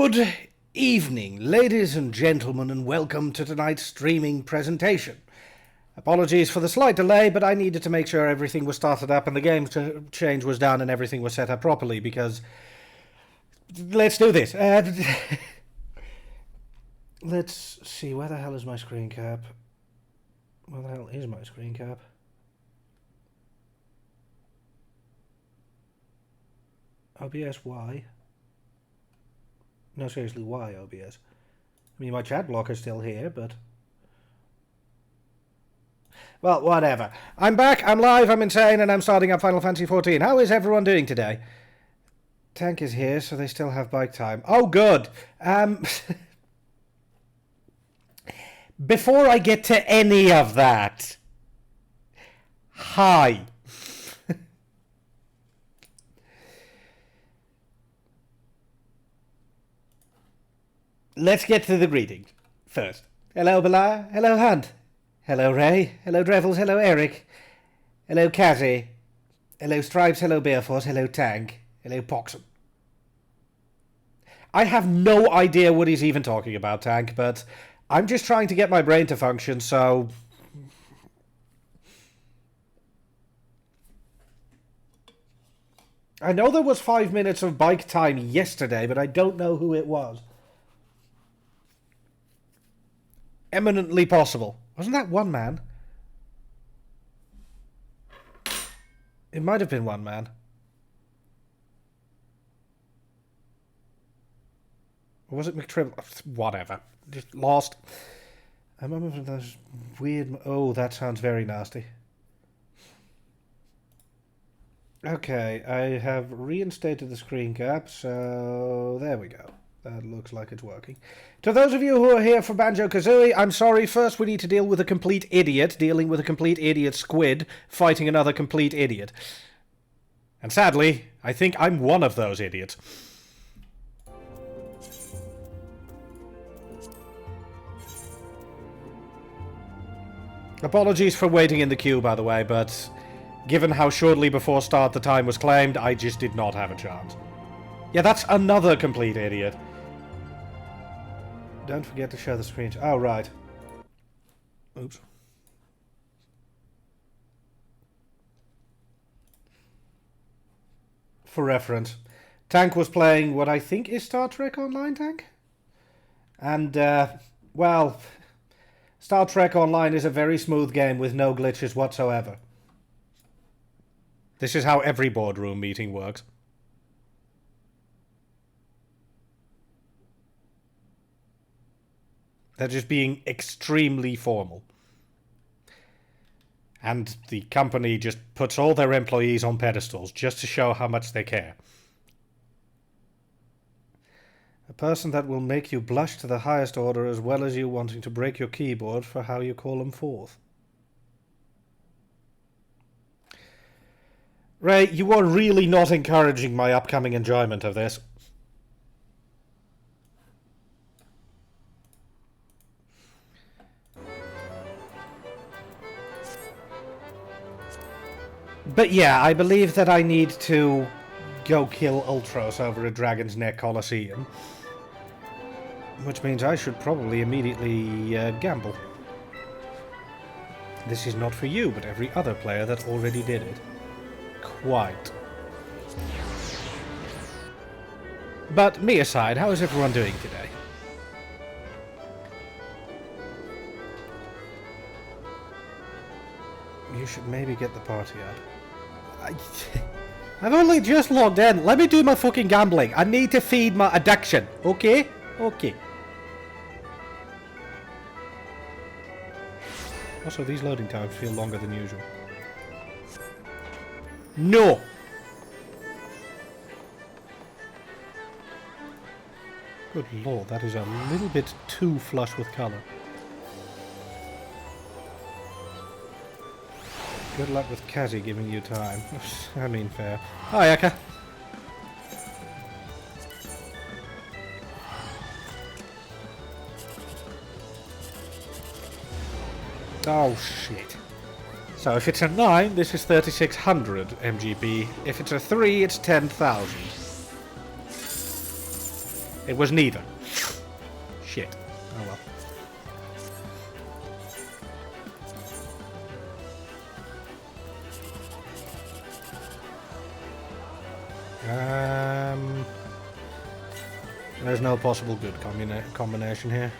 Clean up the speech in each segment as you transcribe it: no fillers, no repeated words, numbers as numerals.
Good evening, ladies and gentlemen, and welcome to tonight's streaming presentation. Apologies for the slight delay, but I needed to make sure everything was started up and the game change was done and everything was set up properly, because... Let's do this. Let's see, where the hell is my screen cap? Where the hell is my screen cap? OBS, why? No, seriously, why OBS? I mean, my chat blocker's still here, but... Well, whatever. I'm back, I'm live, I'm insane, and I'm starting up Final Fantasy XIV. How is everyone doing today? Tank is here, so they still have bike time. Oh, good! Before I get to any of that... Hi! Let's get to the greetings first. Hello, Bala. Hello, Hunt. Hello, Ray. Hello, Drevels. Hello, Eric. Hello, Cassie. Hello, Stripes. Hello, Bearforce. Hello, Tank. Hello, Poxum. I have no idea what he's even talking about, Tank, but I'm just trying to get my brain to function, so... I know there was 5 minutes of bike time yesterday, but I don't know who it was. Eminently possible. Wasn't that one man? It might have been one man. Or was it McTribble? Whatever. Just lost. I remember those weird... Oh, that sounds very nasty. Okay, I have reinstated the screen cap, so there we go. That looks like it's working. To those of you who are here for Banjo-Kazooie, I'm sorry. First, we need to deal with a complete idiot, dealing with a complete idiot squid, fighting another complete idiot. And sadly, I think I'm one of those idiots. Apologies for waiting in the queue, by the way, but given how shortly before start the time was claimed, I just did not have a chance. Yeah, that's another complete idiot. Don't forget to share the screen. Oh, right. Oops. For reference, Tank was playing what I think is Star Trek Online, Tank? And, well, Star Trek Online is a very smooth game with no glitches whatsoever. This is how every boardroom meeting works. They're just being extremely formal. And the company just puts all their employees on pedestals just to show how much they care. A person that will make you blush to the highest order, as well as you wanting to break your keyboard for how you call them forth. Ray, you are really not encouraging my upcoming enjoyment of this. But yeah, I believe that I need to go kill Ultros over a Dragon's Neck Coliseum. Which means I should probably immediately gamble. This is not for you, but every other player that already did it. Quite. But me aside, how is everyone doing today? You should maybe get the party up. I've only just logged in. Let me do my fucking gambling. I need to feed my addiction. Okay? Okay. Also, these loading times feel longer than usual. No! Good lord, that is a little bit too flush with colour. Good luck with Cassie giving you time. I mean, fair. Hi, Eka. Oh, shit. So if it's a 9, this is 3600 MGB. If it's a 3, it's 10,000. It was neither. Shit. Oh well. There's no possible good combination here.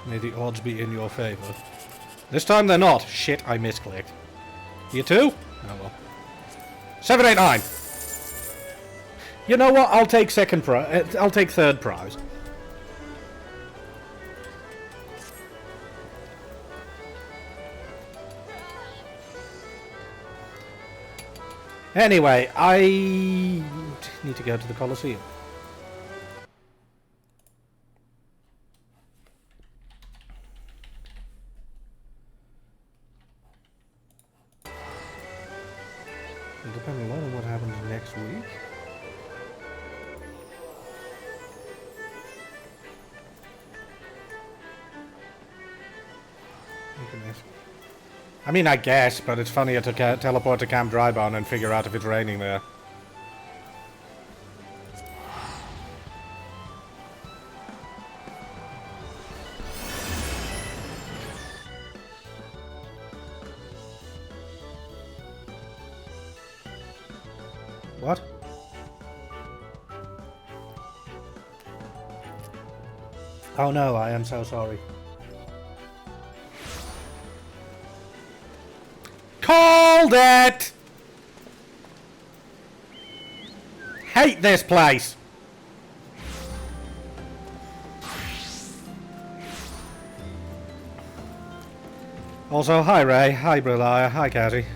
May the odds be in your favor. This time they're not. Shit, I misclicked. You too? Oh well. 7, 8, 9. You know what? I'll take I'll take third prize. Anyway, I need to go to the Colosseum. It'll depend a lot on what happens next week. I mean, I guess, but it's funnier to teleport to Camp Drybone and figure out if it's raining there. What? Oh no, I am so sorry. Called it! Hate this place! Also, hi Ray, hi Brilliah, hi Cassie.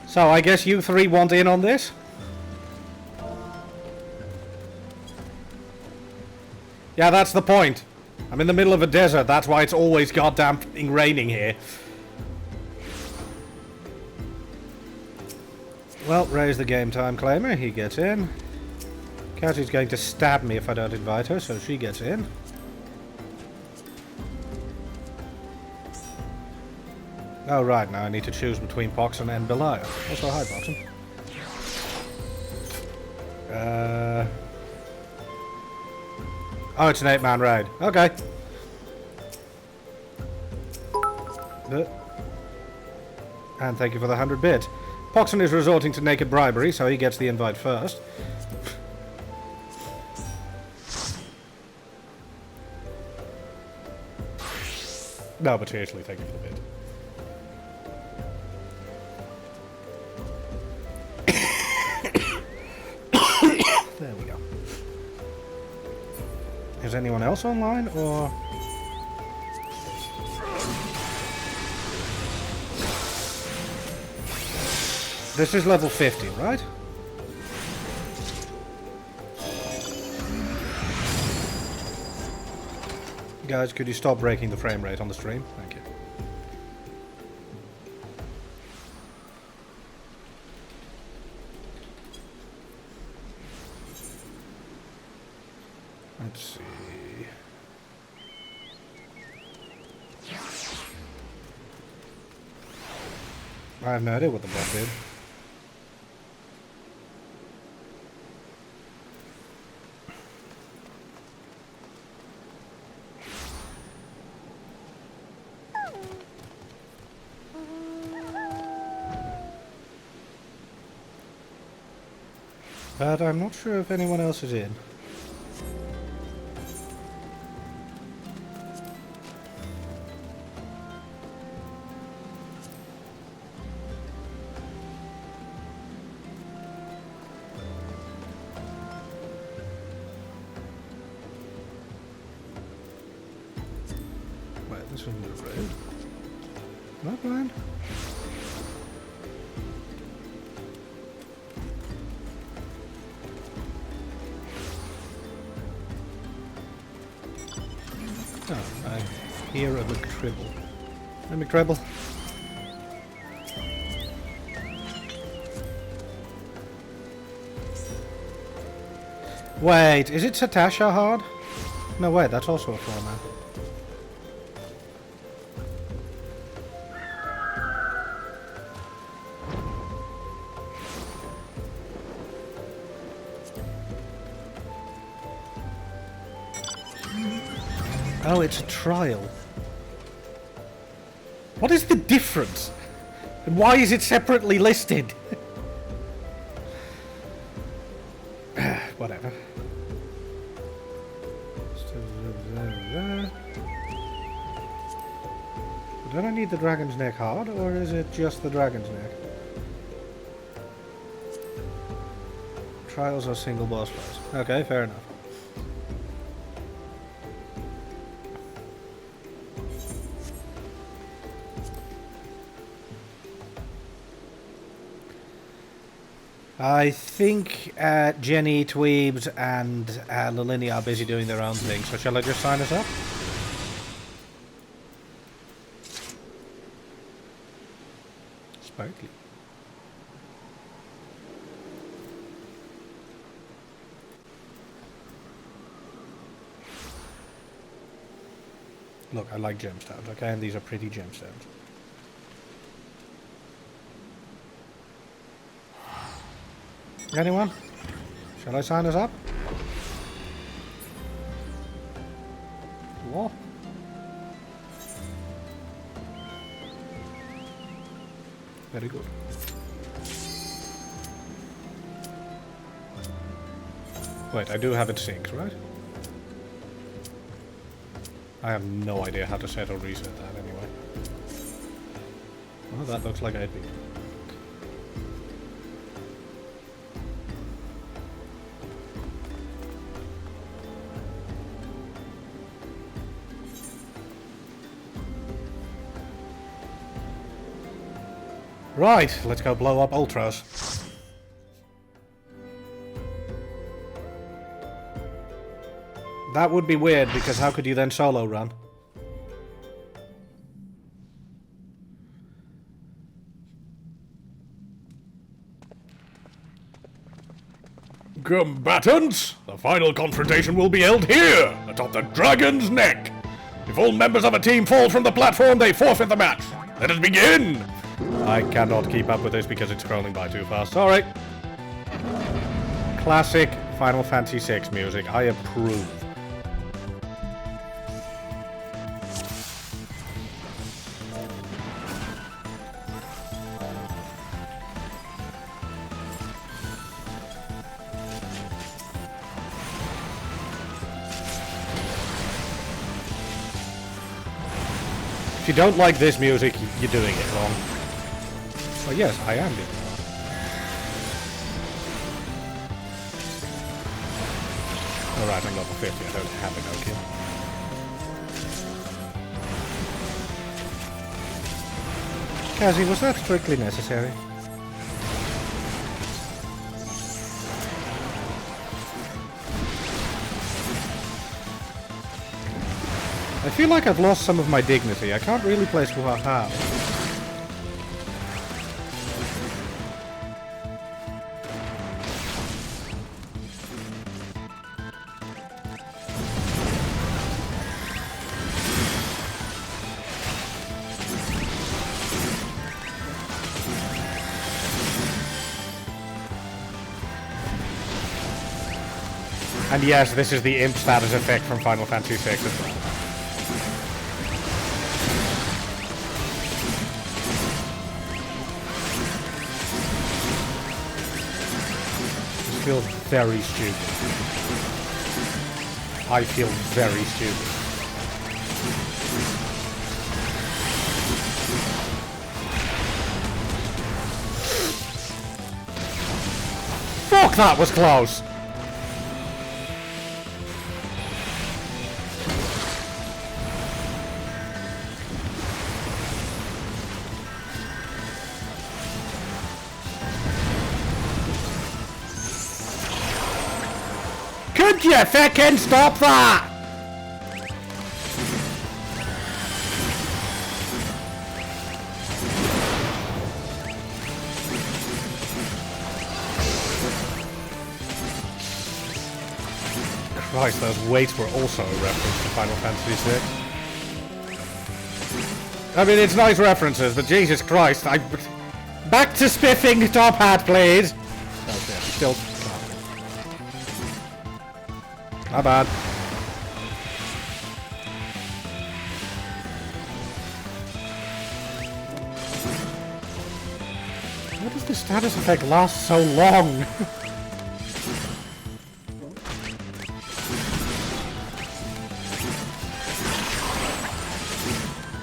So, I guess you three want in on this? Yeah, that's the point. I'm in the middle of a desert, that's why it's always goddamn raining here. Well, Ray's the game time claimer, he gets in. Cassie's going to stab me if I don't invite her, so she gets in. Oh right, now I need to choose between Poxon and Belial. Also, hi Poxon. Oh, it's an 8-man raid. Okay. And thank you for the 100 bits. Poxon is resorting to naked bribery, so he gets the invite first. No, but seriously, thank you for the bid. There we go. Is anyone else online, or...? This is level 50, right? Guys, could you stop breaking the frame rate on the stream? Thank you. Let's see. I have no idea what the bot did. But I'm not sure if anyone else is in. Wait, this isn't a raid. Not blind. Oh, I hear a McTribble. Hey, McTribble. Wait, is it Satasha hard? No, wait, that's also a 4-man. Oh, it's a trial. What is the difference? And why is it separately listed? Whatever. Don't I need the dragon's neck hard, or is it just the dragon's neck? Trials or single boss fights. Okay, fair enough. I think Jenny, Dweebs, and Lilinia are busy doing their own thing, so shall I just sign us up? Sparkly. Look, I like gemstones, okay? And these are pretty gemstones. Anyone? Shall I sign us up? What? Very good. Wait, I do have it synced, right? I have no idea how to set or reset that anyway. Well, that looks like 8-bit. Right, let's go blow up Ultras. That would be weird, because how could you then solo run? Combatants, the final confrontation will be held here, atop the Dragon's Neck. If all members of a team fall from the platform, they forfeit the match. Let us begin! I cannot keep up with this because it's scrolling by too fast. Sorry. Classic Final Fantasy VI music. I approve. If you don't like this music, you're doing it wrong. Oh yes, I am doing it wrong. Alright, I'm level 50, I don't have a no-kill. Cassie, was that strictly necessary? I feel like I've lost some of my dignity. I can't really place how. And yes, this is the imp status effect from Final Fantasy VI as well. This feels very stupid. I feel very stupid. Fuck, that was close! Could you fucking stop that? Christ, those weights were also a reference to Final Fantasy VI. I mean, it's nice references, but Jesus Christ, back to spiffing top hat, please! Oh, shit, still... My bad. does this status effect last so long?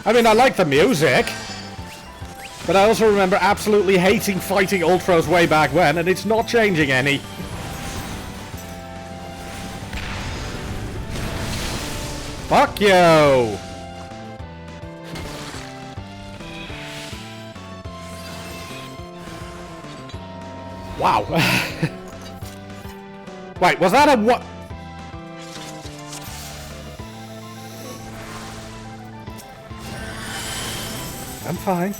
I mean, I like the music, but I also remember absolutely hating fighting Ultros way back when, and it's not changing any. Fuck you! Wow. Wait, was that a what? I'm fine.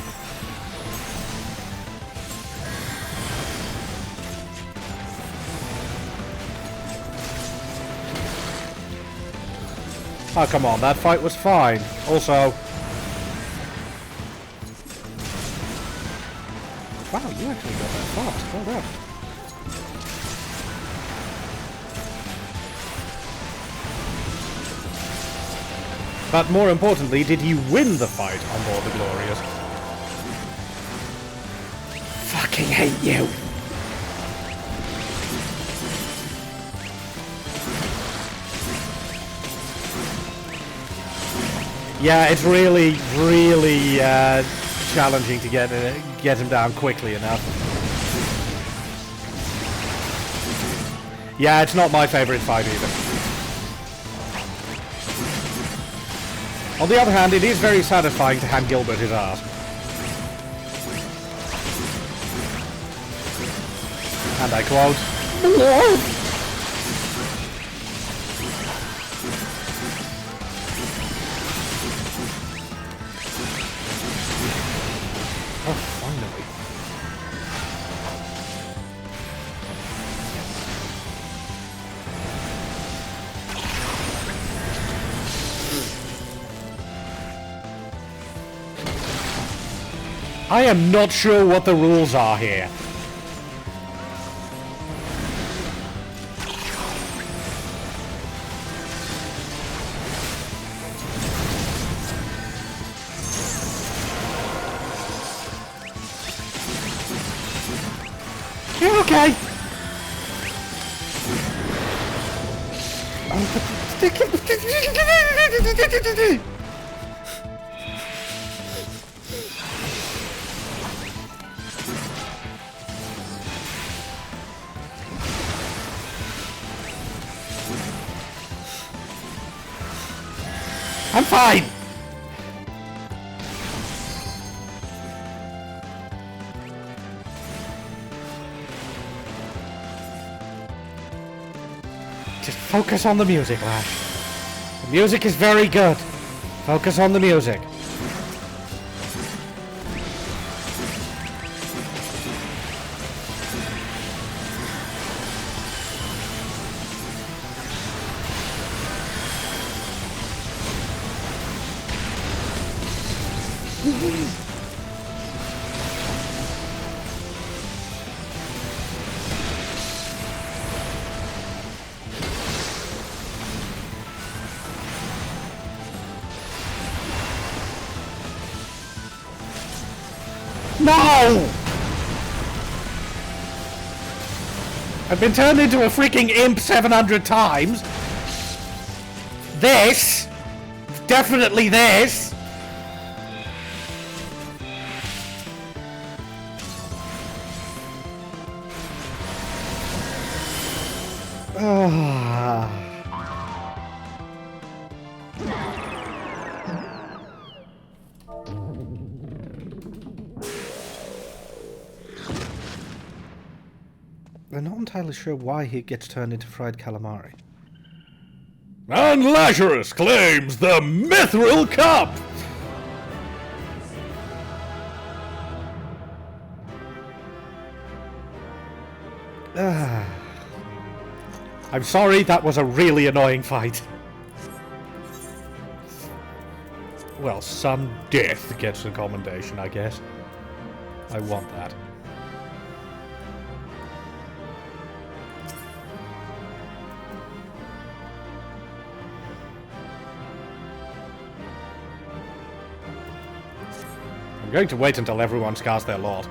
Oh, come on, that fight was fine. Also... Wow, you actually got that fast. Well done. But more importantly, did you win the fight on board the Glorious? Fucking hate you! Yeah, it's really challenging to get him down quickly enough. Yeah, it's not my favorite fight either. On the other hand, it is very satisfying to hand Gilbert his ass. And I quote, "Lord." Oh, finally. I am not sure what the rules are here. You're okay. I'm fine. Just focus on the music, Lash. The music is very good. Focus on the music. No! I've been turned into a freaking imp 700 times. This. Definitely this. I'm not entirely sure why he gets turned into fried calamari. And Lazarus claims the Mithril Cup! I'm sorry, that was a really annoying fight. Well, some death gets a commendation, I guess. I want that. I'm going to wait until everyone's cast their lot.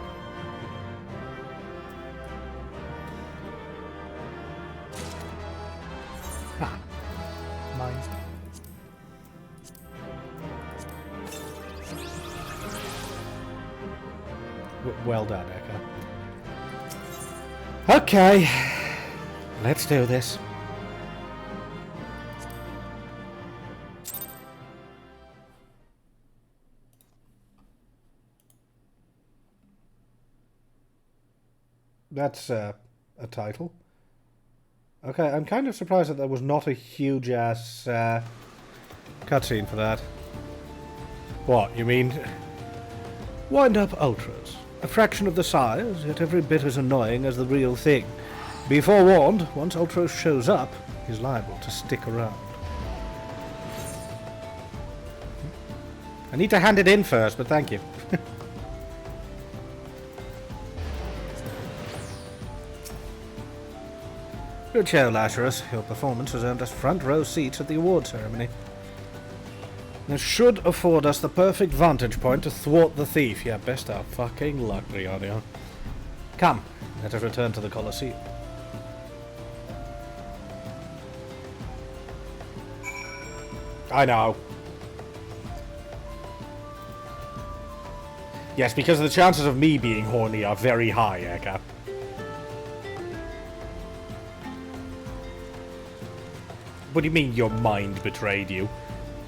Well done, Eka. Okay. Let's do this. That's a title. Okay, I'm kind of surprised that there was not a huge-ass cutscene for that. What, you mean... Wind-up ultras. A fraction of the size, yet every bit as annoying as the real thing. Be forewarned, once Ultros shows up, he's liable to stick around. I need to hand it in first, but thank you. Good show, Lazarus. Your performance has earned us front row seats at the award ceremony. This should afford us the perfect vantage point to thwart the thief. Yeah, best our fucking luck, Brianna. Come, let us return to the Colosseum. I know. Yes, because the chances of me being horny are very high, Eka. What do you mean your mind betrayed you?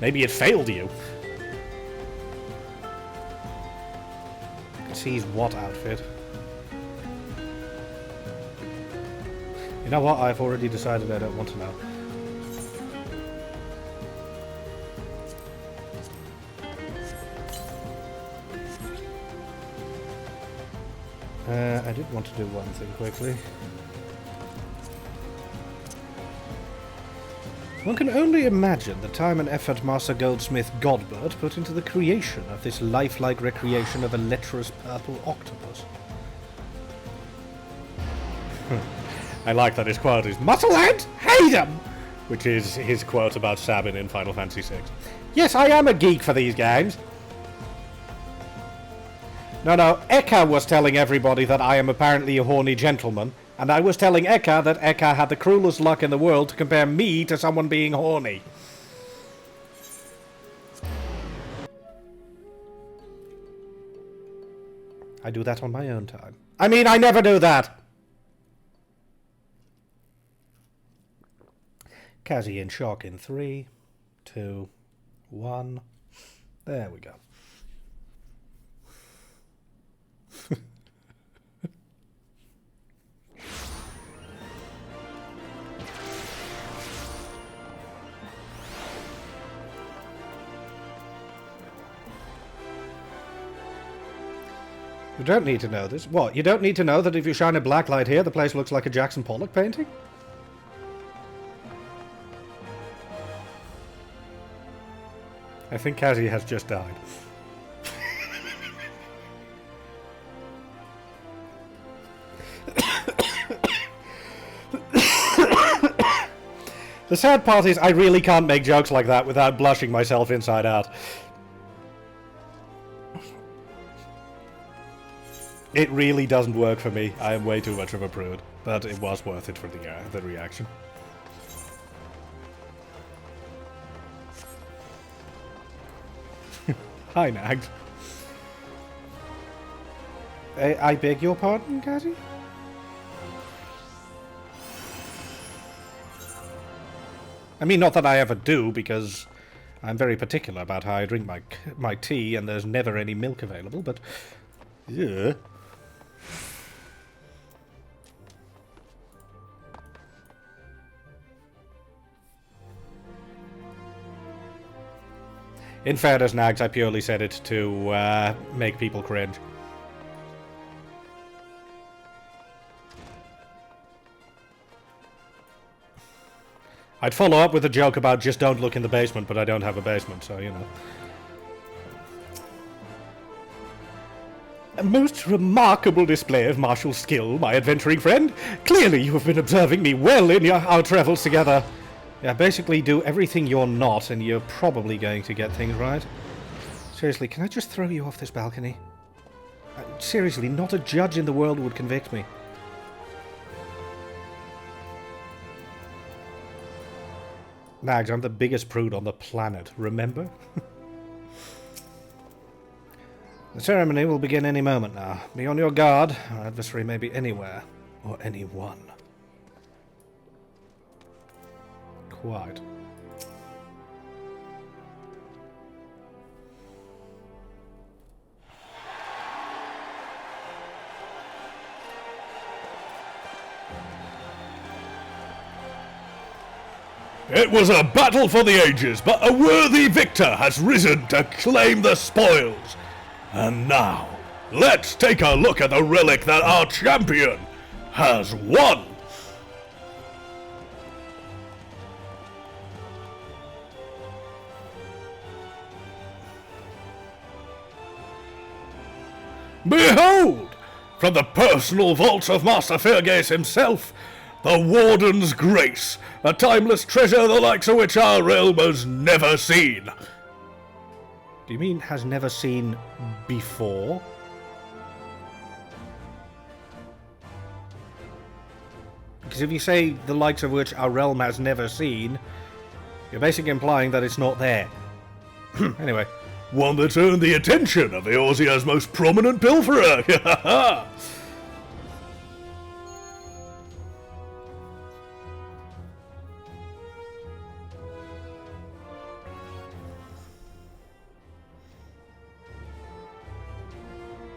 Maybe it failed you. Sees what outfit? You know what? I've already decided I don't want to know. I did want to do one thing quickly. One can only imagine the time and effort Master Goldsmith Godbert put into the creation of this lifelike recreation of a lecherous purple octopus. I like that his quote is, "Musclehead, hate 'em!" which is his quote about Sabin in Final Fantasy VI. Yes, I am a geek for these games. No, Eka was telling everybody that I am apparently a horny gentleman, and I was telling Eka that Eka had the cruelest luck in the world to compare me to someone being horny. I do that on my own time. I mean, I never do that! Kazi in shock in 3, 2, 1. There we go. You don't need to know this. What, you don't need to know that if you shine a black light here, the place looks like a Jackson Pollock painting? I think Kazi has just died. The sad part is I really can't make jokes like that without blushing myself inside out. It really doesn't work for me. I am way too much of a prude. But it was worth it for the reaction. Hi, Nags. I beg your pardon, Kazi? I mean, not that I ever do, because I'm very particular about how I drink my tea, and there's never any milk available, but... yeah. In fairness, Nags, I purely said it to make people cringe. I'd follow up with a joke about just don't look in the basement, but I don't have a basement, so, you know. A most remarkable display of martial skill, my adventuring friend. Clearly you have been observing me well in our travels together. Yeah, basically do everything you're not, and you're probably going to get things right. Seriously, can I just throw you off this balcony? Seriously, not a judge in the world would convict me. Nags, I'm the biggest prude on the planet, remember? The ceremony will begin any moment now. Be on your guard. Our adversary may be anywhere. Or anyone. Quite. It was a battle for the ages, but a worthy victor has risen to claim the spoils. And now, let's take a look at the relic that our champion has won. Behold! From the personal vaults of Master Fergus himself, the Warden's Grace, a timeless treasure the likes of which our realm has never seen. Do you mean has never seen before? Because if you say the likes of which our realm has never seen, you're basically implying that it's not there. Anyway. One that earned the attention of Eorzea's most prominent pilferer.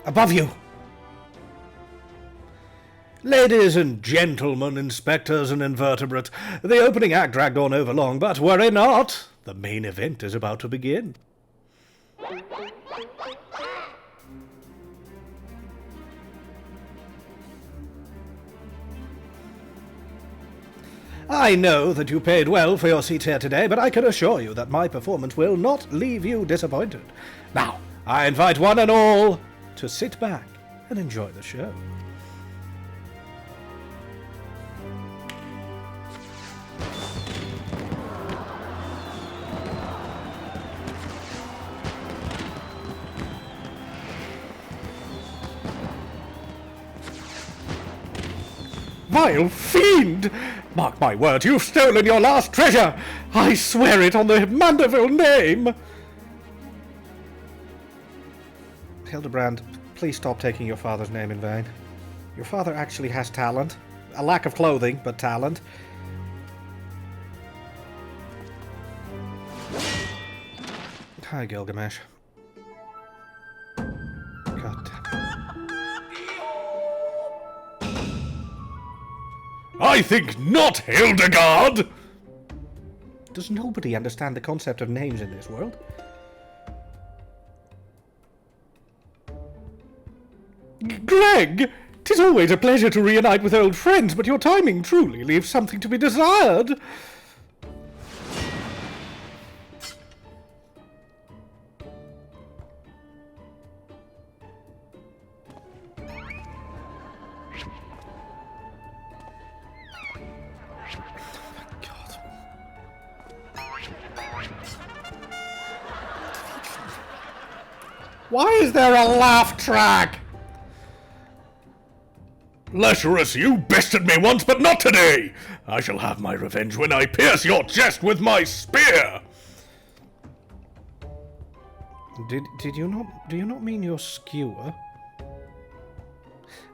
Above you! Ladies and gentlemen, inspectors and invertebrates, the opening act dragged on over long, but worry not, the main event is about to begin. I know that you paid well for your seats here today, but I can assure you that my performance will not leave you disappointed. Now, I invite one and all to sit back and enjoy the show. Vile fiend! Mark my word, you've stolen your last treasure! I swear it on the Manderville name! Hildibrand, please stop taking your father's name in vain. Your father actually has talent. A lack of clothing, but talent. Hi, Gilgamesh. God damn it. I think not, Hildegard! Does nobody understand the concept of names in this world? Greg! 'Tis always a pleasure to reunite with old friends, but your timing truly leaves something to be desired. Why is there a laugh track? Lazarus, you bested me once, but not today! I shall have my revenge when I pierce your chest with my spear! Do you not mean your skewer?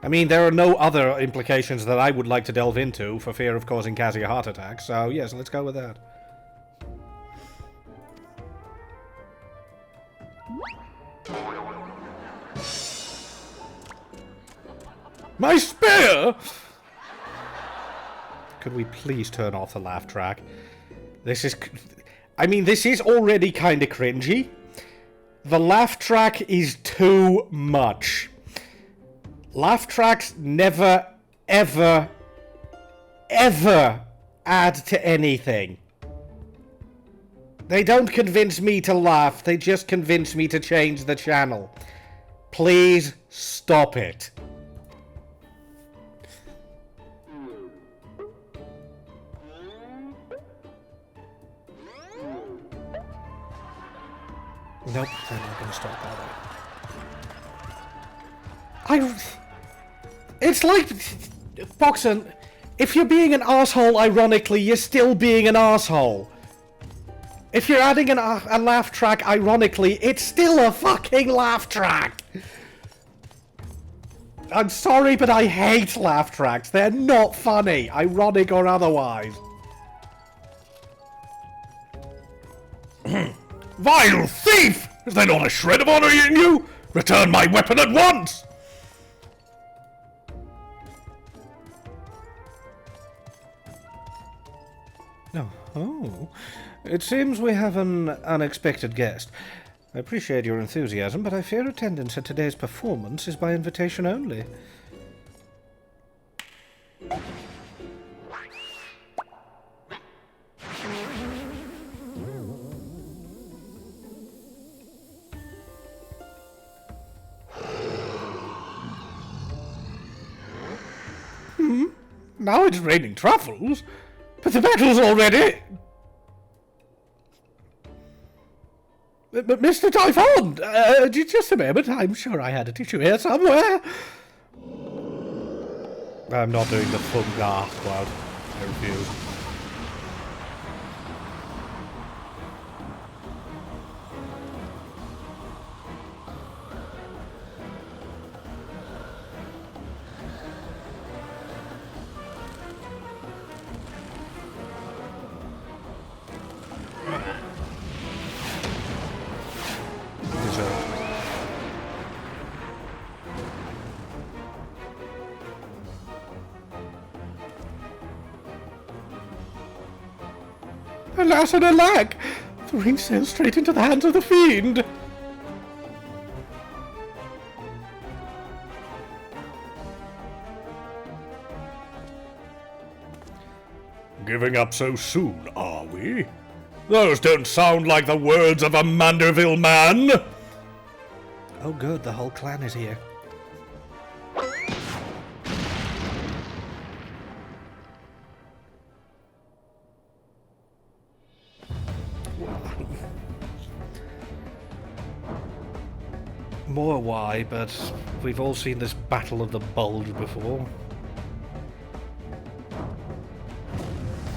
I mean, there are no other implications that I would like to delve into for fear of causing Cassie a heart attack, so yes, let's go with that. My spear! Could we please turn off the laugh track? This is... I mean, this is already kind of cringy. The laugh track is too much. Laugh tracks never, ever, ever add to anything. They don't convince me to laugh, they just convince me to change the channel. Please stop it. Nope, they're not gonna stop that. It's like... Boxen, if you're being an asshole ironically, you're still being an asshole. If you're adding a laugh track, ironically, it's still a fucking laugh track! I'm sorry, but I hate laugh tracks. They're not funny, ironic or otherwise. Vile thief! Is there not a shred of honor in you? Return my weapon at once! No. Oh. It seems we have an unexpected guest. I appreciate your enthusiasm, but I fear attendance at today's performance is by invitation only. Now it's raining truffles? But the battle's already... But Mr. Typhon! Just a moment, I'm sure I had a tissue here somewhere. I'm not doing the full gasp cloud. I refuse. Alas and alack! The ring sails straight into the hands of the fiend! Giving up so soon, are we? Those don't sound like the words of a Manderville man! Oh good, the whole clan is here. More why, but we've all seen this Battle of the Bulge before.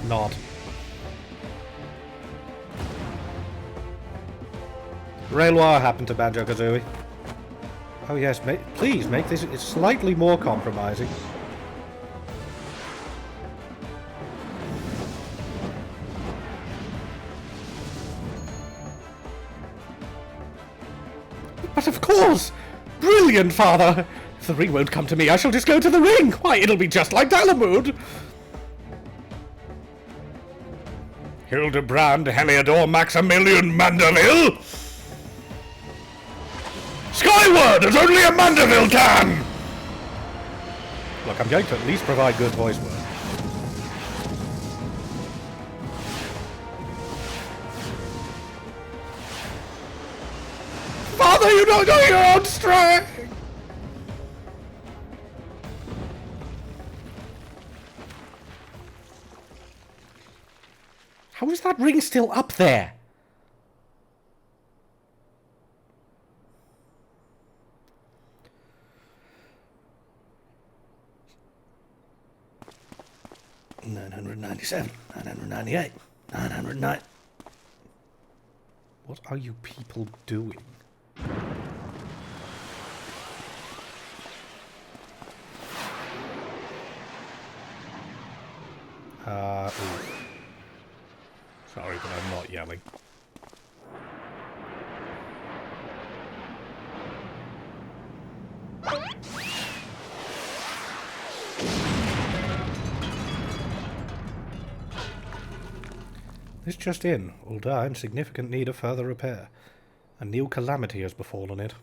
Not. Railwire happened to Banjo-Kazooie. Oh yes, please make this it's slightly more compromising. But of course! Brilliant, father! If the ring won't come to me, I shall just go to the ring! Why, it'll be just like Dalamud! Hildibrand Heliodor Maximilian Manderville? Skyward, as only a Manderville can! Look, I'm going to at least provide good voice work. Father, you don't know your own strength! How is that ring still up there? $997, $998, $909. What are you people doing? Ooh. Sorry, but I'm not yelling. This just in. Ulda in significant need of further repair. A new calamity has befallen it.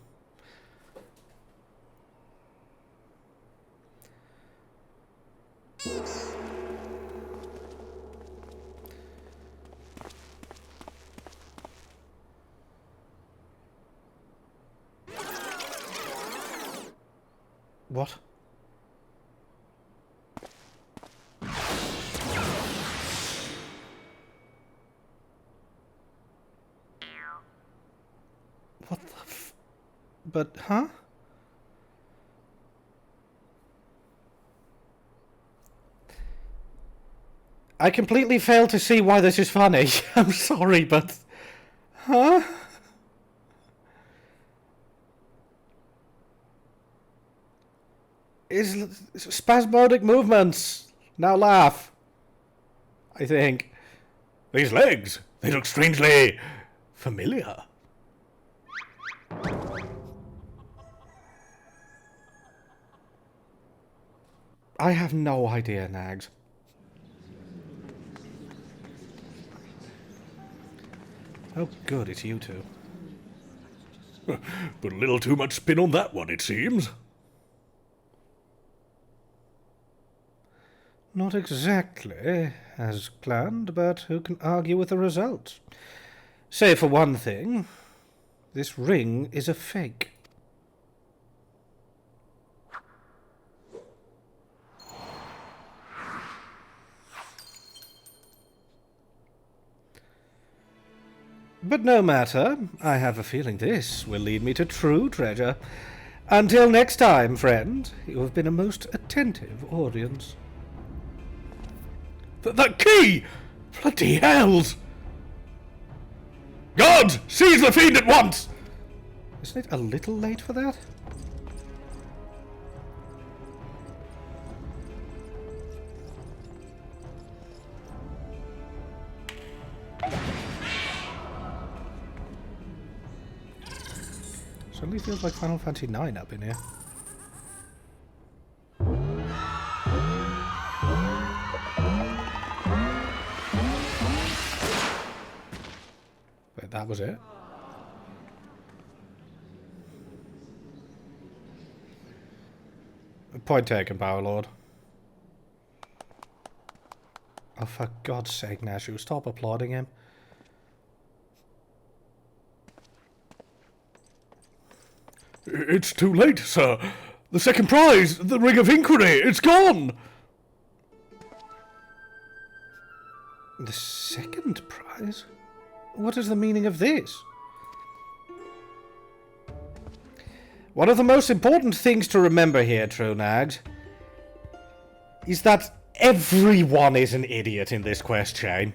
What? What the f... But, huh? I completely fail to see why this is funny. I'm sorry, but... Huh? Is spasmodic movements. Now laugh. I think. These legs, they look strangely familiar. I have no idea, Nags. Oh, good, it's you two. But a little too much spin on that one, it seems. Not exactly as planned, but who can argue with the results? Say, for one thing, this ring is a fake. But no matter, I have a feeling this will lead me to true treasure. Until next time, friend, you have been a most attentive audience. That key! Bloody hells! Guards, seize the fiend at once! Isn't it a little late for that? Suddenly feels like Final Fantasy IX up in here. Wait, that was it? Point taken, Power Lord. Oh, for God's sake, Nashu, stop applauding him. It's too late, sir. The second prize, the Ring of Inquiry, it's gone! The second prize? What is the meaning of this? One of the most important things to remember here, True Nags, is that everyone is an idiot in this quest chain.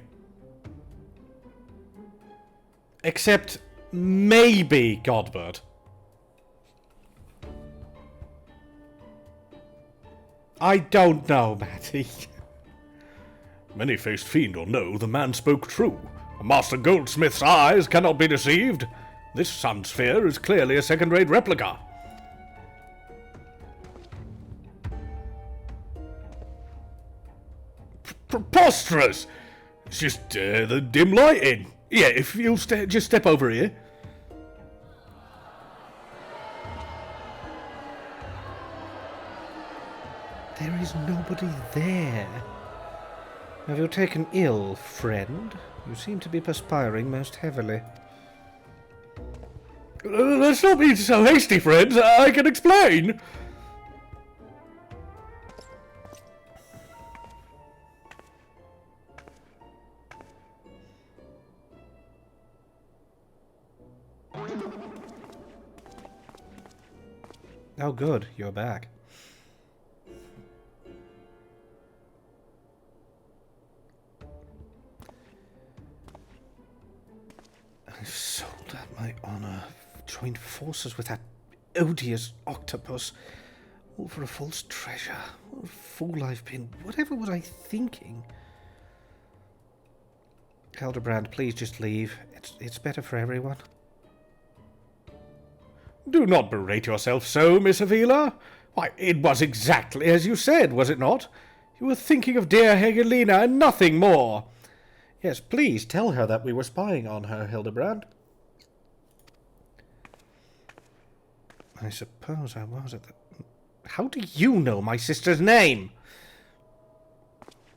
Except maybe Godbert. I don't know, Matty. Many-faced fiend or no, the man spoke true. A master goldsmith's eyes cannot be deceived. This sun sphere is clearly a second-rate replica. Preposterous! It's just the dim lighting. Yeah, if you'll just step over here. There is nobody there. Have you taken ill, friend? You seem to be perspiring most heavily. Let's not be so hasty, friends. I can explain. Oh, good. You're back. I've sold out my honor, joined forces with that odious octopus, all for a false treasure. What a fool I've been. Whatever was I thinking? Hildibrand, please just leave. It's better for everyone. Do not berate yourself so, Miss Avila. Why, it was exactly as you said, was it not? You were thinking of dear Hegelina and nothing more. Yes, please tell her that we were spying on her, Hildibrand. I suppose I was at the... How do you know my sister's name?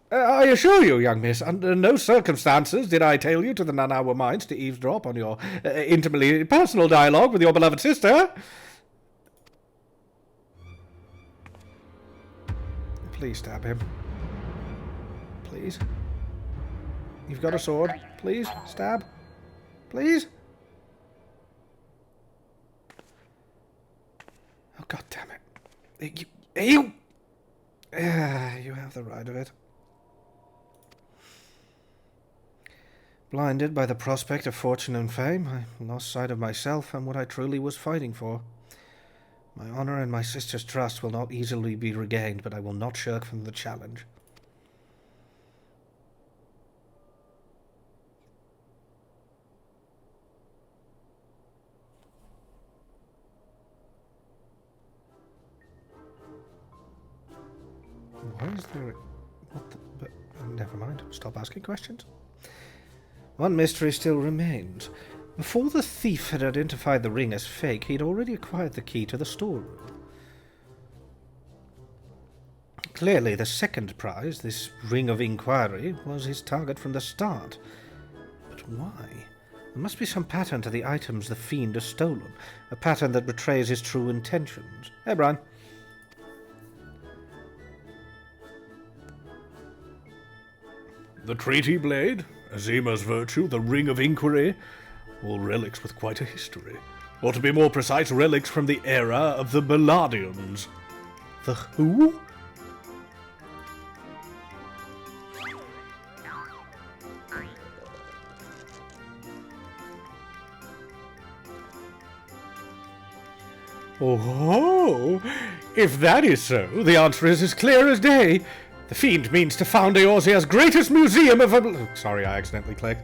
I assure you, young miss, under no circumstances did I tail you to the Nanawa mines to eavesdrop on your intimately personal dialogue with your beloved sister. Please stab him. Please. You've got a sword. Please, stab. Please. Oh, God damn it. You have the right of it. Blinded by the prospect of fortune and fame, I lost sight of myself and what I truly was fighting for. My honor and my sister's trust will not easily be regained, but I will not shirk from the challenge. Why is there what the... But, never mind. Stop asking questions. One mystery still remains. Before the thief had identified the ring as fake, he'd already acquired the key to the storeroom. Clearly, the second prize, this ring of inquiry, was his target from the start. But why? There must be some pattern to the items the fiend has stolen, a pattern that betrays his true intentions. Hey, Brian. The Treaty Blade, Azima's Virtue, the Ring of Inquiry, all relics with quite a history. Or to be more precise, relics from the era of the Belladians. The who? Oh, if that is so, the answer is as clear as day. The fiend means to found Eorzea's greatest museum of... Sorry, I accidentally clicked.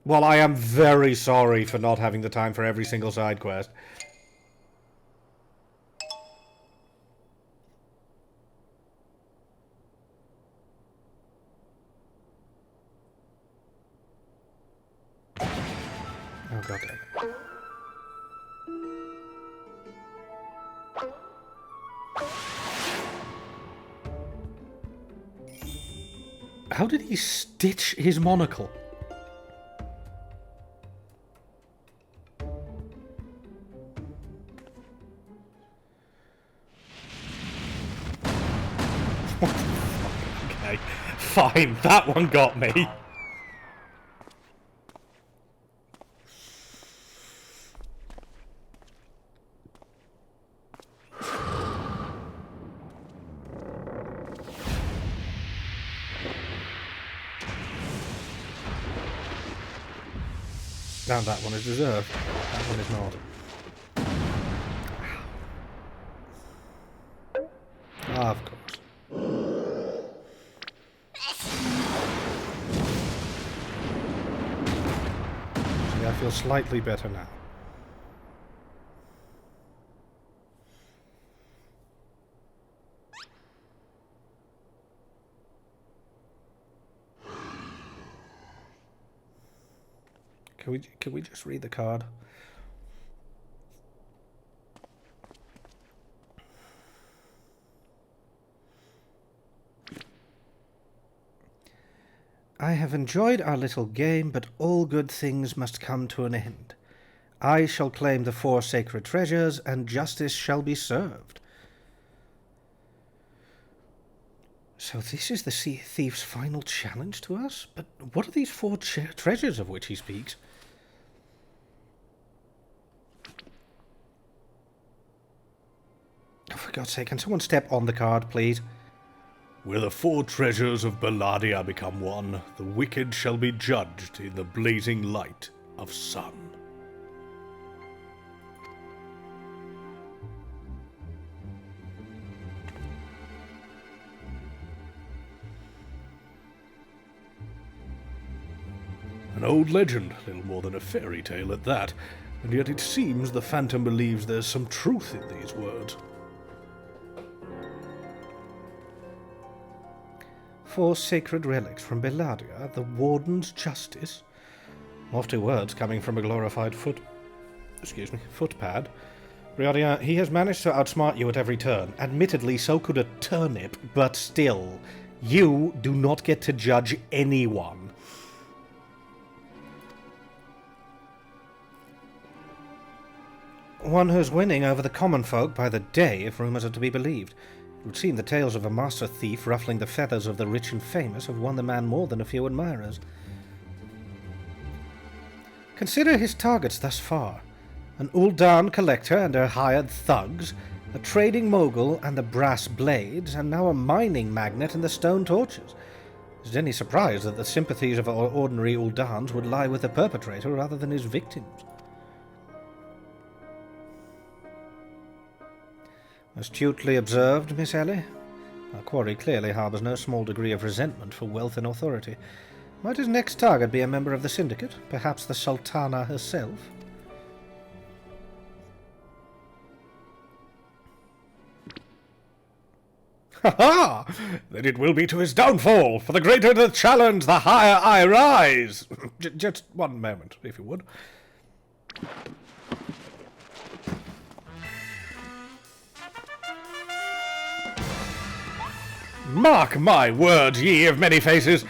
Well, I am very sorry for not having the time for every single side quest. Oh, God damn it. How did he stitch his monocle? Okay, fine, that one got me. Now that one is deserved. That one is not. Ah, of course. See, I feel slightly better now. Can we just read the card? I have enjoyed our little game, but all good things must come to an end. I shall claim the 4 sacred treasures, and justice shall be served. So this is the sea thief's final challenge to us? But what are these 4 treasures of which he speaks? Oh, for God's sake, can someone step on the card, please? Where the 4 treasures of Belladia become one, the wicked shall be judged in the blazing light of sun. An old legend, little more than a fairy tale at that, and yet it seems the Phantom believes there's some truth in these words. 4 sacred relics from Belladia, the Warden's Justice. Lofty words coming from a glorified footpad. Briadia, he has managed to outsmart you at every turn. Admittedly, so could a turnip, but still, you do not get to judge anyone. One who's winning over the common folk by the day, if rumours are to be believed. It would seem the tales of a master thief ruffling the feathers of the rich and famous have won the man more than a few admirers. Consider his targets thus far. An Uldan collector and her hired thugs, a trading mogul and the brass blades, and now a mining magnate and the stone torches. Is it any surprise that the sympathies of our ordinary Uldans would lie with the perpetrator rather than his victims? Astutely observed, Miss Ellie. Our quarry clearly harbours no small degree of resentment for wealth and authority. Might his next target be a member of the Syndicate? Perhaps the Sultana herself? Ha-ha! Then it will be to his downfall. For the greater the challenge, the higher I rise. Just one moment, if you would. Mark my words, ye of many faces.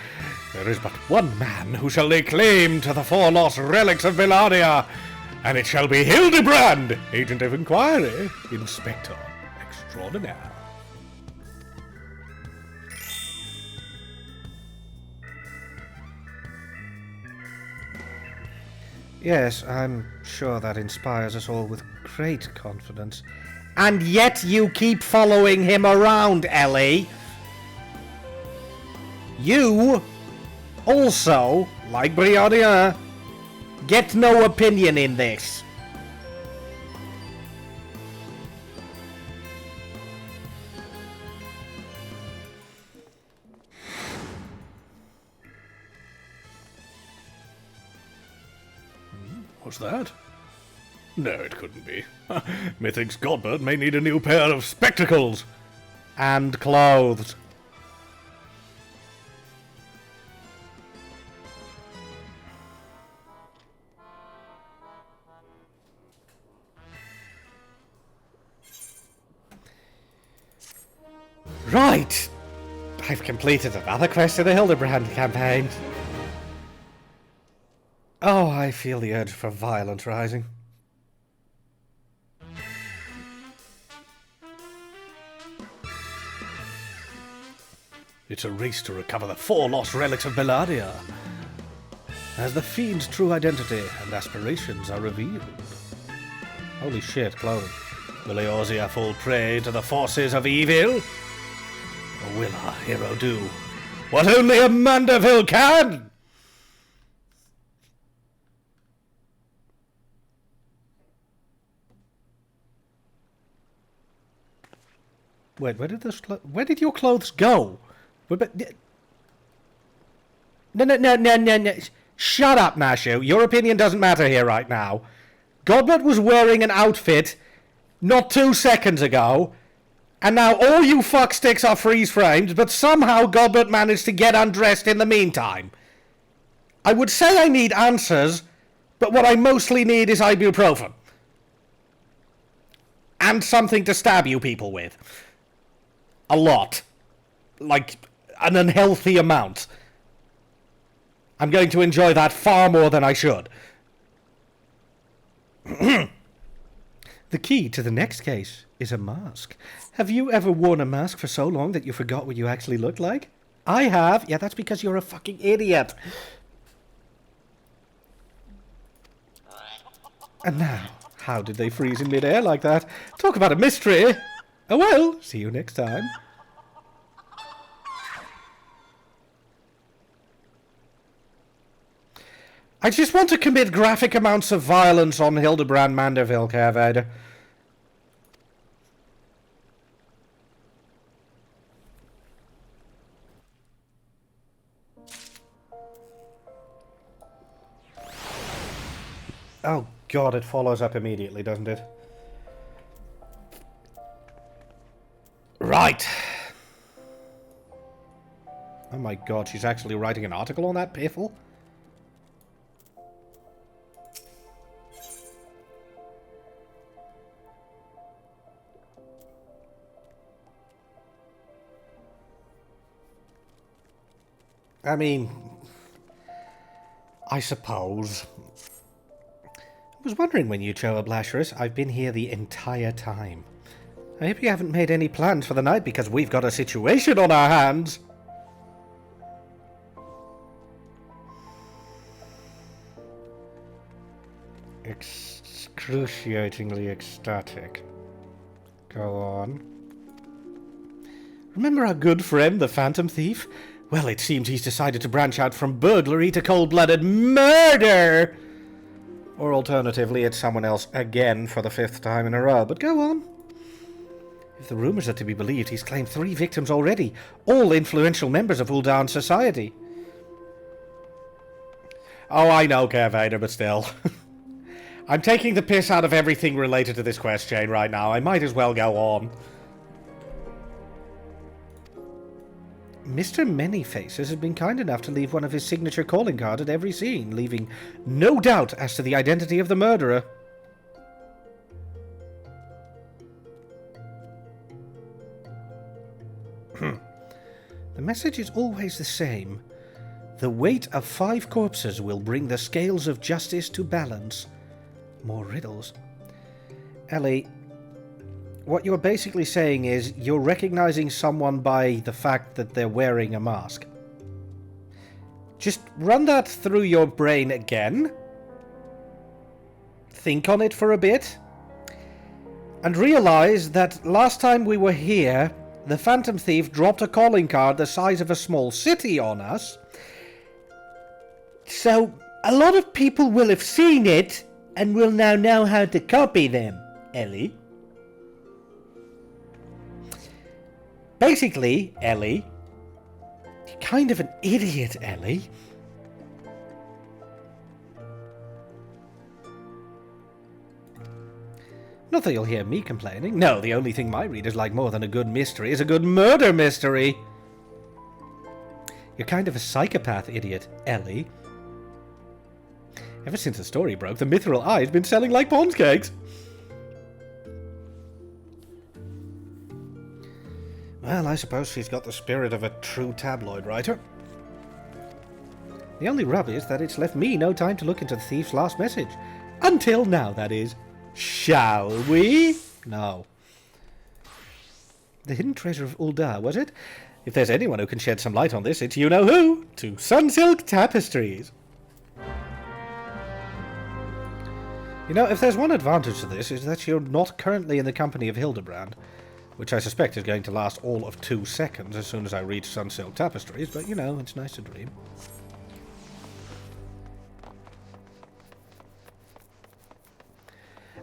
There is but one man who shall lay claim to the four lost relics of Bellaria, and it shall be Hildibrand, Agent of Inquiry, Inspector Extraordinaire. Yes, I'm sure that inspires us all with great confidence. And yet you keep following him around, Ellie. You also, like Brianna, get no opinion in this. What's that? No, it couldn't be. Methinks Godbert may need a new pair of spectacles. And clothes. Right! I've completed another quest in the Hildibrand campaign. Oh, I feel the urge for violence rising. It's a race to recover the four lost relics of Bellaria. As the fiend's true identity and aspirations are revealed. Holy shit, clothing. Will Eorzea fall prey to the forces of evil? Or will our hero do what only a Manderville can? Wait, where did your clothes go? No. Shut up, Nashu. Your opinion doesn't matter here right now. Godbert was wearing an outfit not 2 seconds ago, and now all you fucksticks are freeze-framed, but somehow Godbert managed to get undressed in the meantime. I would say I need answers, but what I mostly need is ibuprofen. And something to stab you people with. A lot. Like, an unhealthy amount. I'm going to enjoy that far more than I should. The key to the next case is a mask. Have you ever worn a mask for so long that you forgot what you actually looked like? I have. Yeah, that's because you're a fucking idiot. And now, how did they freeze in midair like that? Talk about a mystery. Oh well, see you next time. I just want to commit graphic amounts of violence on Hildibrand Manderville, Carvader. Oh god, it follows up immediately, doesn't it? Right. Oh my god, she's actually writing an article on that piffle? I mean, I suppose. I was wondering when you'd show up, Lazarus. I've been here the entire time. I hope you haven't made any plans for the night because we've got a situation on our hands. Excruciatingly ecstatic. Go on. Remember our good friend, the Phantom Thief? Well, it seems he's decided to branch out from burglary to cold-blooded murder! Or alternatively, it's someone else again for the 5th time in a row. But go on. If the rumours are to be believed, he's claimed 3 victims already, all influential members of Ul'Daan's society. Oh, I know, Vader, but still. I'm taking the piss out of everything related to this quest chain right now. I might as well go on. Mr. Manyfaces has been kind enough to leave one of his signature calling cards at every scene, leaving no doubt as to the identity of the murderer. The message is always the same. The weight of 5 corpses will bring the scales of justice to balance. More riddles. Ellie, what you're basically saying is you're recognizing someone by the fact that they're wearing a mask. Just run that through your brain again. Think on it for a bit. And realize that last time we were here, the Phantom Thief dropped a calling card the size of a small city on us. So, a lot of people will have seen it and will now know how to copy them, Ellie. Basically, Ellie, you're kind of an idiot, Ellie. Not that you'll hear me complaining. No, the only thing my readers like more than a good mystery is a good murder mystery. You're kind of a psychopath, idiot, Ellie. Ever since the story broke, the Mithril Eye's been selling like Pond's cakes. Well, I suppose she's got the spirit of a true tabloid writer. The only rub is that it's left me no time to look into the thief's last message. Until now, that is. Shall we? No. The hidden treasure of Ul'Daa, was it? If there's anyone who can shed some light on this, it's you-know-who. To Sunsilk Tapestries. You know, if there's one advantage to this, is that you're not currently in the company of Hildibrand, which I suspect is going to last all of 2 seconds as soon as I reach Sunsilk Tapestries, but you know, it's nice to dream.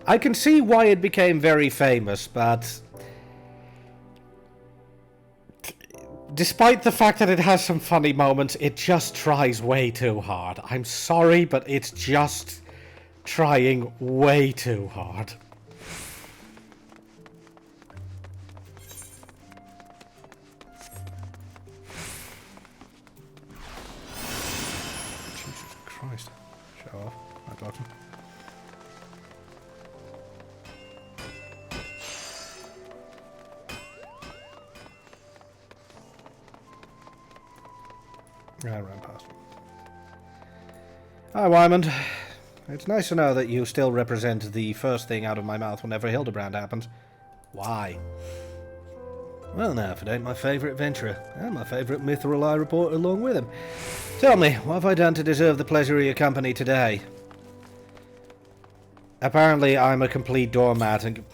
I can see why it became very famous, but despite the fact that it has some funny moments, it just tries way too hard. I'm sorry, but it's just trying way too hard. Jesus Christ. Show off. I got him. I ran past him. Hi, Wymond. It's nice to know that you still represent the first thing out of my mouth whenever Hildibrand happens. Why? Well, now, if it ain't my favourite adventurer, and my favourite Mithril Eye reporter along with him. Tell me, what have I done to deserve the pleasure of your company today? Apparently, I'm a complete doormat and...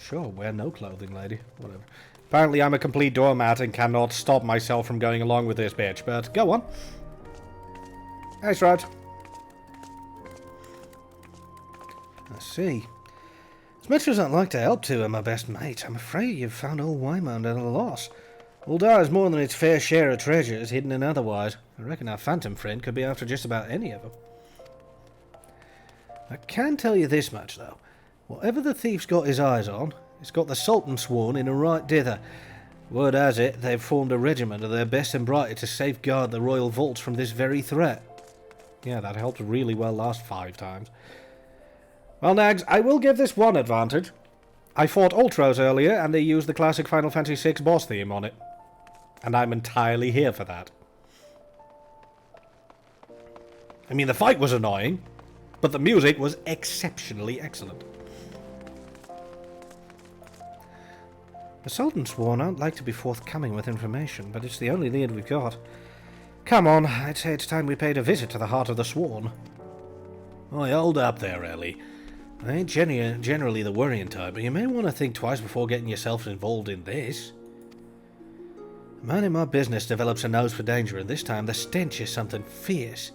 Sure, wear no clothing, lady. Whatever. Apparently, I'm a complete doormat and cannot stop myself from going along with this bitch, but go on. Nice, right. I see. As much as I'd like to help to my best mate, I'm afraid you've found old Wymond at a loss. Ul'Daa has more than its fair share of treasures, hidden and otherwise. I reckon our phantom friend could be after just about any of them. I can tell you this much, though. Whatever the thief's got his eyes on, it's got the Sultan sworn in a right dither. Word has it, they've formed a regiment of their best and brightest to safeguard the royal vaults from this very threat. Yeah, that helped really well last 5 times. Well, Nags, I will give this one advantage. I fought Ultros earlier, and they used the classic Final Fantasy VI boss theme on it. And I'm entirely here for that. I mean, the fight was annoying, but the music was exceptionally excellent. The Sultan Sworn aren't like to be forthcoming with information, but it's the only lead we've got. Come on, I'd say it's time we paid a visit to the heart of the Sworn. Oh, hold up there, Ellie. I ain't generally the worrying type, but you may want to think twice before getting yourself involved in this. Minding my business develops a nose for danger, and this time the stench is something fierce.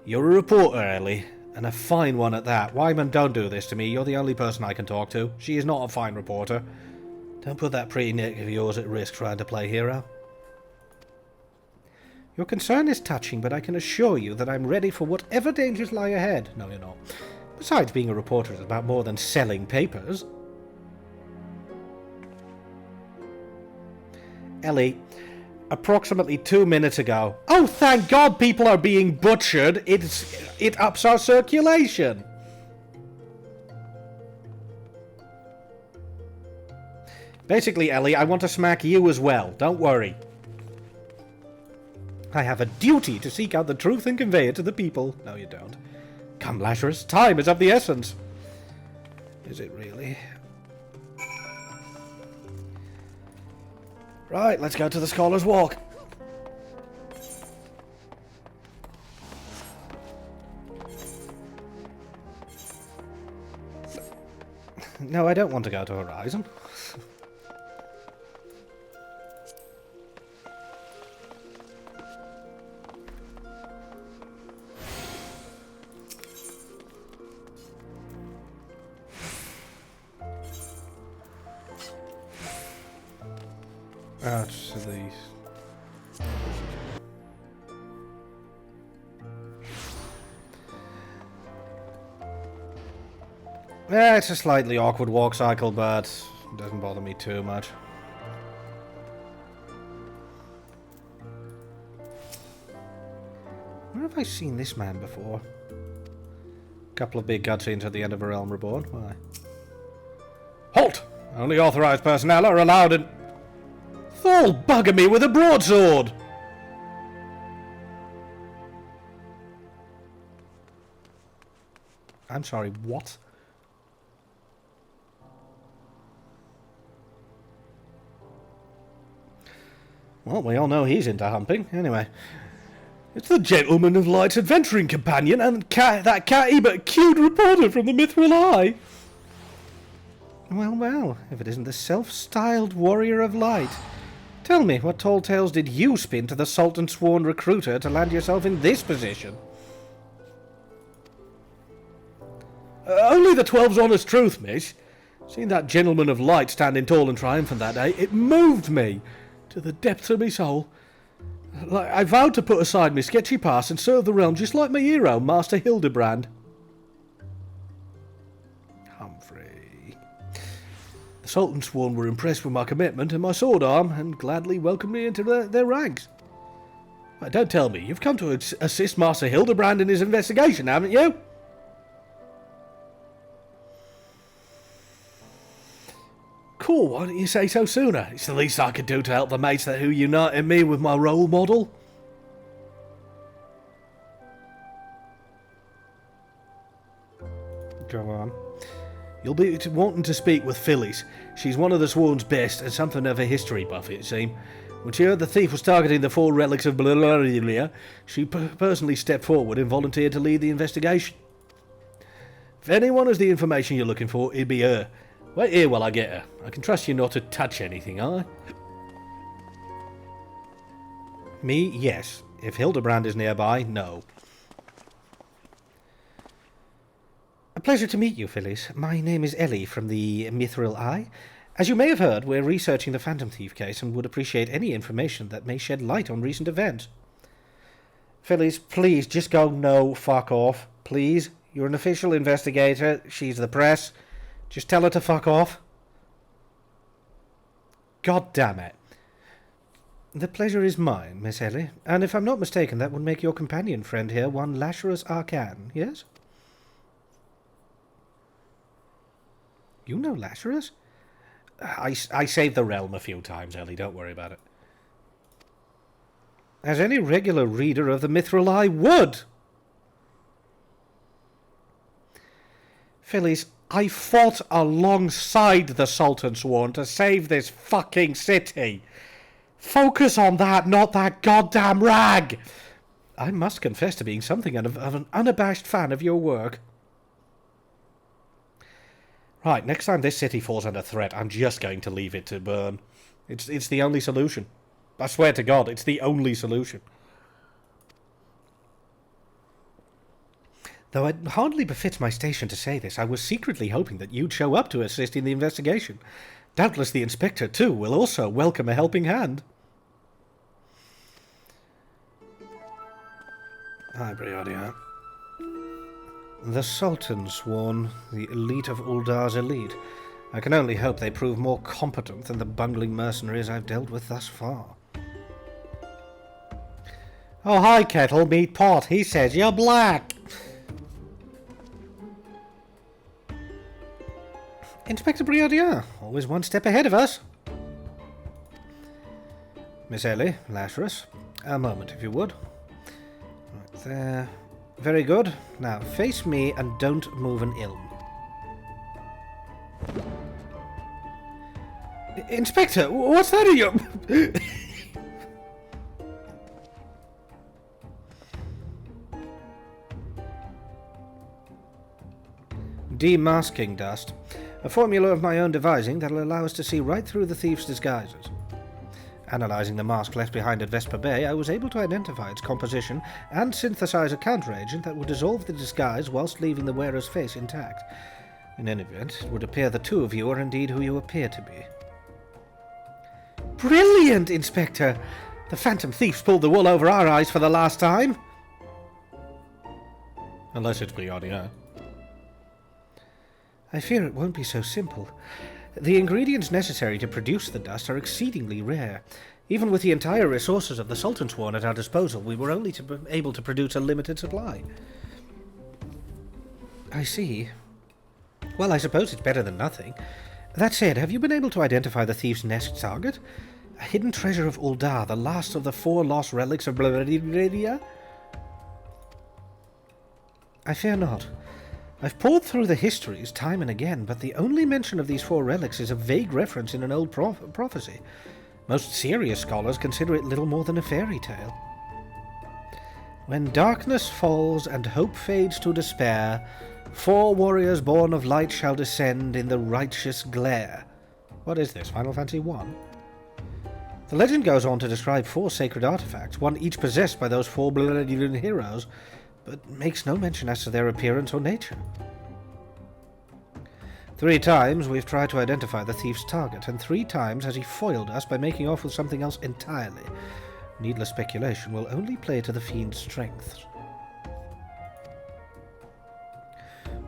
You're a reporter, Ellie, and a fine one at that. Wyman, don't do this to me. You're the only person I can talk to. She is not a fine reporter. Don't put that pretty neck of yours at risk trying to play hero. Your concern is touching, but I can assure you that I'm ready for whatever dangers lie ahead. No, you're not. Besides, being a reporter is about more than selling papers. Ellie, approximately 2 minutes ago. Oh, thank God people are being butchered. It ups our circulation. Basically, Ellie, I want to smack you as well. Don't worry. I have a duty to seek out the truth and convey it to the people. No, you don't. Come, Lazarus, time is of the essence. Is it really? Right, let's go to the Scholar's Walk. No, I don't want to go to Horizon. To these. Yeah, it's a slightly awkward walk cycle, but it doesn't bother me too much. Where have I seen this man before? A couple of big cutscenes at the end of A Realm Reborn. Why? Halt! Only authorized personnel are allowed in... Thal, bugger me with a broadsword! I'm sorry, what? Well, we all know he's into humping. Anyway. It's the Gentleman of Light's adventuring companion and that catty but cute reporter from the Mithril Eye. Well, well, if it isn't the self-styled Warrior of Light. Tell me, what tall tales did you spin to the Sultan-sworn recruiter to land yourself in this position? Only the 12's honest truth, miss. Seeing that Gentleman of Light standing tall and triumphant that day, it moved me to the depths of my soul. Like, I vowed to put aside my sketchy past and serve the realm just like my hero, Master Hildibrand. Humphrey. The Sultan-sworn were impressed with my commitment and my sword arm, and gladly welcomed me into their ranks. Don't tell me, you've come to assist Master Hildibrand in his investigation, haven't you? Cool, why didn't you say so sooner? It's the least I could do to help the mates who united me with my role model. Go on. You'll be wanting to speak with Phyllis. She's one of the Sworn's best and something of a history buff, it seems. When she heard the thief was targeting the 4 relics of Blaria, she personally stepped forward and volunteered to lead the investigation. If anyone has the information you're looking for, it'd be her. Wait here while I get her. I can trust you not to touch anything, aye? Me, yes. If Hildibrand is nearby, no. A pleasure to meet you, Phyllis. My name is Ellie from the Mithril Eye. As you may have heard, we're researching the Phantom Thief case and would appreciate any information that may shed light on recent events. Phyllis, please, just go no fuck off. Please. You're an official investigator. She's the press. Just tell her to fuck off. God damn it. The pleasure is mine, Miss Ellie. And if I'm not mistaken, that would make your companion friend here one Lazarus Arcan, yes? You know Lazarus? I saved the realm a few times, Ellie. Don't worry about it. As any regular reader of the Mithril Eye would. Phyllis, I fought alongside the Sultan-sworn to save this fucking city. Focus on that, not that goddamn rag. I must confess to being something of an unabashed fan of your work. Right, next time this city falls under threat, I'm just going to leave it to burn. It's the only solution. I swear to God, it's the only solution. Though it hardly befits my station to say this, I was secretly hoping that you'd show up to assist in the investigation. Doubtless the inspector, too, will also welcome a helping hand. Hi, Briardia. The Sultan Sworn, the elite of Uldar's elite. I can only hope they prove more competent than the bungling mercenaries I've dealt with thus far. Oh, hi, Kettle, meet Pot. He says you're black. Inspector Briardia, always one step ahead of us. Miss Ellie, Lazarus, a moment if you would. Right there. Very good. Now, face me and don't move an ilm. Inspector, what's that in your... Demasking dust. A formula of my own devising that'll allow us to see right through the thief's disguises. Analyzing the mask left behind at Vesper Bay, I was able to identify its composition and synthesize a counteragent that would dissolve the disguise whilst leaving the wearer's face intact. In any event, it would appear the two of you are indeed who you appear to be. Brilliant, Inspector! The phantom thieves pulled the wool over our eyes for the last time. Unless it's Briardia. I fear it won't be so simple. The ingredients necessary to produce the dust are exceedingly rare. Even with the entire resources of the Sultan's Sworn at our disposal, we were only able to produce a limited supply. I see. Well, I suppose it's better than nothing. That said, have you been able to identify the thief's next target? A hidden treasure of Uldar, the last of the 4 lost relics of Blaridia? I fear not. I've pored through the histories time and again, but the only mention of these 4 relics is a vague reference in an old prophecy. Most serious scholars consider it little more than a fairy tale. When darkness falls and hope fades to despair, 4 warriors born of light shall descend in the righteous glare. What is this, Final Fantasy I? The legend goes on to describe 4 sacred artifacts, one each possessed by those 4 blooded heroes, but makes no mention as to their appearance or nature. 3 times we've tried to identify the thief's target, and 3 times has he foiled us by making off with something else entirely. Needless speculation will only play to the fiend's strengths.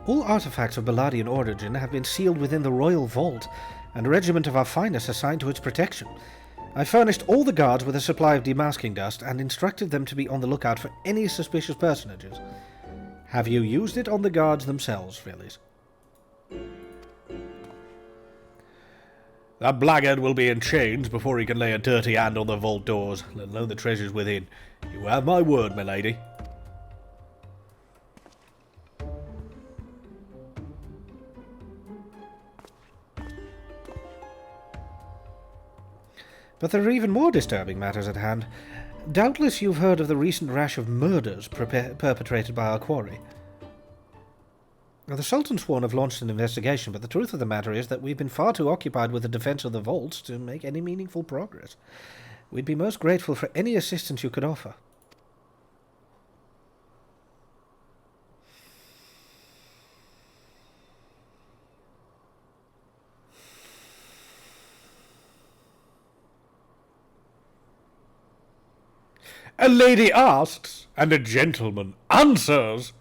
All artifacts of Balladian origin have been sealed within the royal vault, and a regiment of our finest assigned to its protection. I furnished all the guards with a supply of demasking dust and instructed them to be on the lookout for any suspicious personages. Have you used it on the guards themselves, Phyllis? That blackguard will be in chains before he can lay a dirty hand on the vault doors, let alone the treasures within. You have my word, my lady. But there are even more disturbing matters at hand. Doubtless you've heard of the recent rash of murders perpetrated by our quarry. Now, the Sultan's Sworn have launched an investigation, but the truth of the matter is that we've been far too occupied with the defense of the vaults to make any meaningful progress. We'd be most grateful for any assistance you could offer. A lady asks, and a gentleman answers.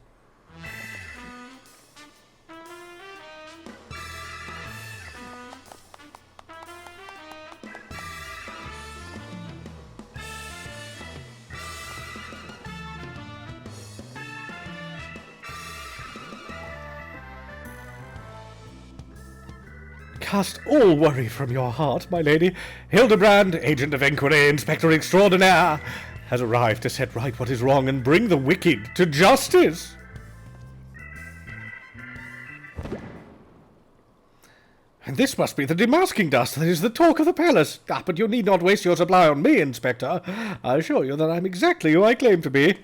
Cast all worry from your heart, my lady. Hildibrand, agent of inquiry, inspector extraordinaire, has arrived to set right what is wrong and bring the wicked to justice. And this must be the demasking dust that is the talk of the palace. Ah, but you need not waste your supply on me, Inspector. I assure you that I'm exactly who I claim to be.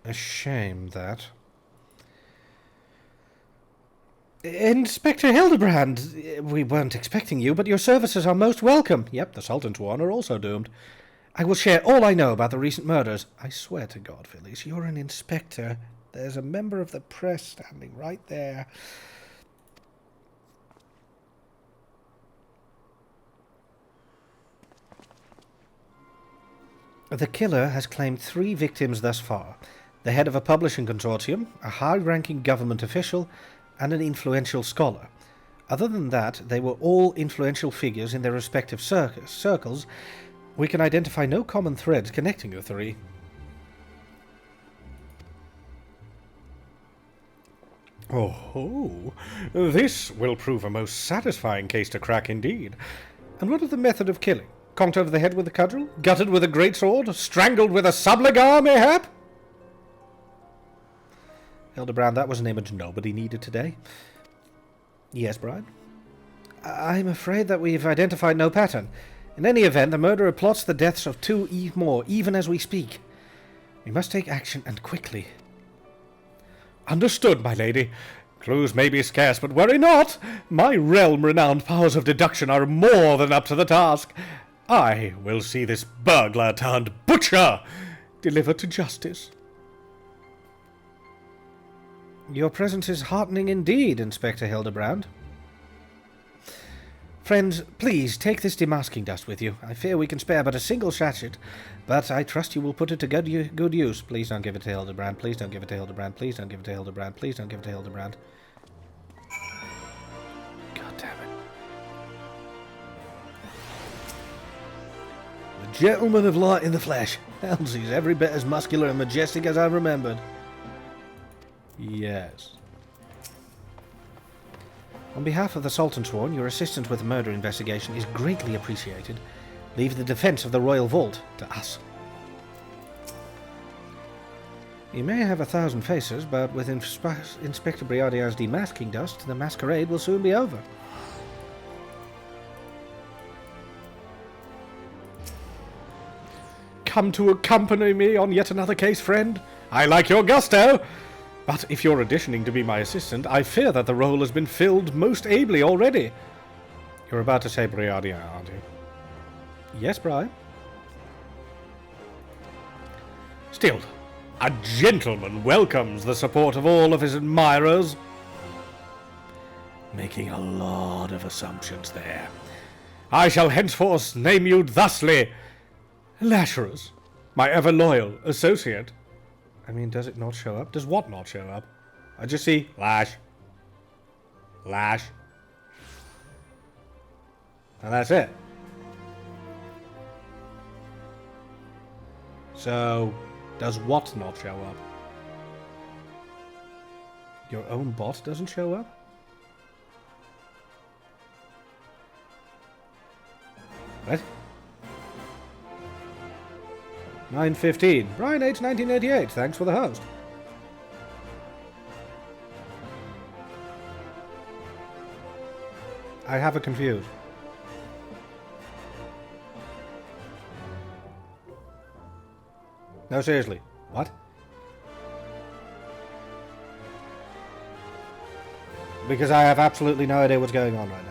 A shame, that. Inspector Hildibrand, we weren't expecting you, but your services are most welcome. Yep, the Sultan's Sworn are also doomed. I will share all I know about the recent murders. I swear to God, Phyllis, you're an inspector. There's a member of the press standing right there. The killer has claimed 3 victims thus far. The head of a publishing consortium, a high-ranking government official, and an influential scholar. Other than that, they were all influential figures in their respective circles. We can identify no common threads connecting the 3. Oh, this will prove a most satisfying case to crack indeed. And what of the method of killing? Conked over the head with a cudgel? Gutted with a greatsword? Strangled with a subligar, mayhap? Hildibrand, that was an image nobody needed today. Yes, Brian? I'm afraid that we've identified no pattern. In any event, the murderer plots the deaths of 2 more, even as we speak. We must take action, and quickly. Understood, my lady. Clues may be scarce, but worry not. My realm-renowned powers of deduction are more than up to the task. I will see this burglar turned butcher delivered to justice. Your presence is heartening indeed, Inspector Hildibrand. Friends, please take this demasking dust with you. I fear we can spare but a single sachet, but I trust you will put it to good use. Please don't give it to Hildibrand. Please don't give it to Hildibrand. Please don't give it to Hildibrand. Please don't give it to Hildibrand. God damn it. The gentleman of light in the flesh. Elsie's every bit as muscular and majestic as I remembered. Yes. On behalf of the Sultan's Sworn, your assistance with the murder investigation is greatly appreciated. Leave the defense of the Royal Vault to us. You may have 1,000 faces, but with Inspector Briardian's demasking dust, the masquerade will soon be over. Come to accompany me on yet another case, friend? I like your gusto! But if you're auditioning to be my assistant, I fear that the role has been filled most ably already. You're about to say Briardian, aren't you? Yes, Brian? Still, a gentleman welcomes the support of all of his admirers. Making a lot of assumptions there. I shall henceforth name you thusly, Lazarus, my ever-loyal associate. I mean, does it not show up? Does what not show up? I just see Lash. Lash. And that's it. So, does what not show up? Your own bot doesn't show up? What? 9:15. Brian H. 1988. Thanks for the host. I have it confused. No, seriously. What? Because I have absolutely no idea what's going on right now.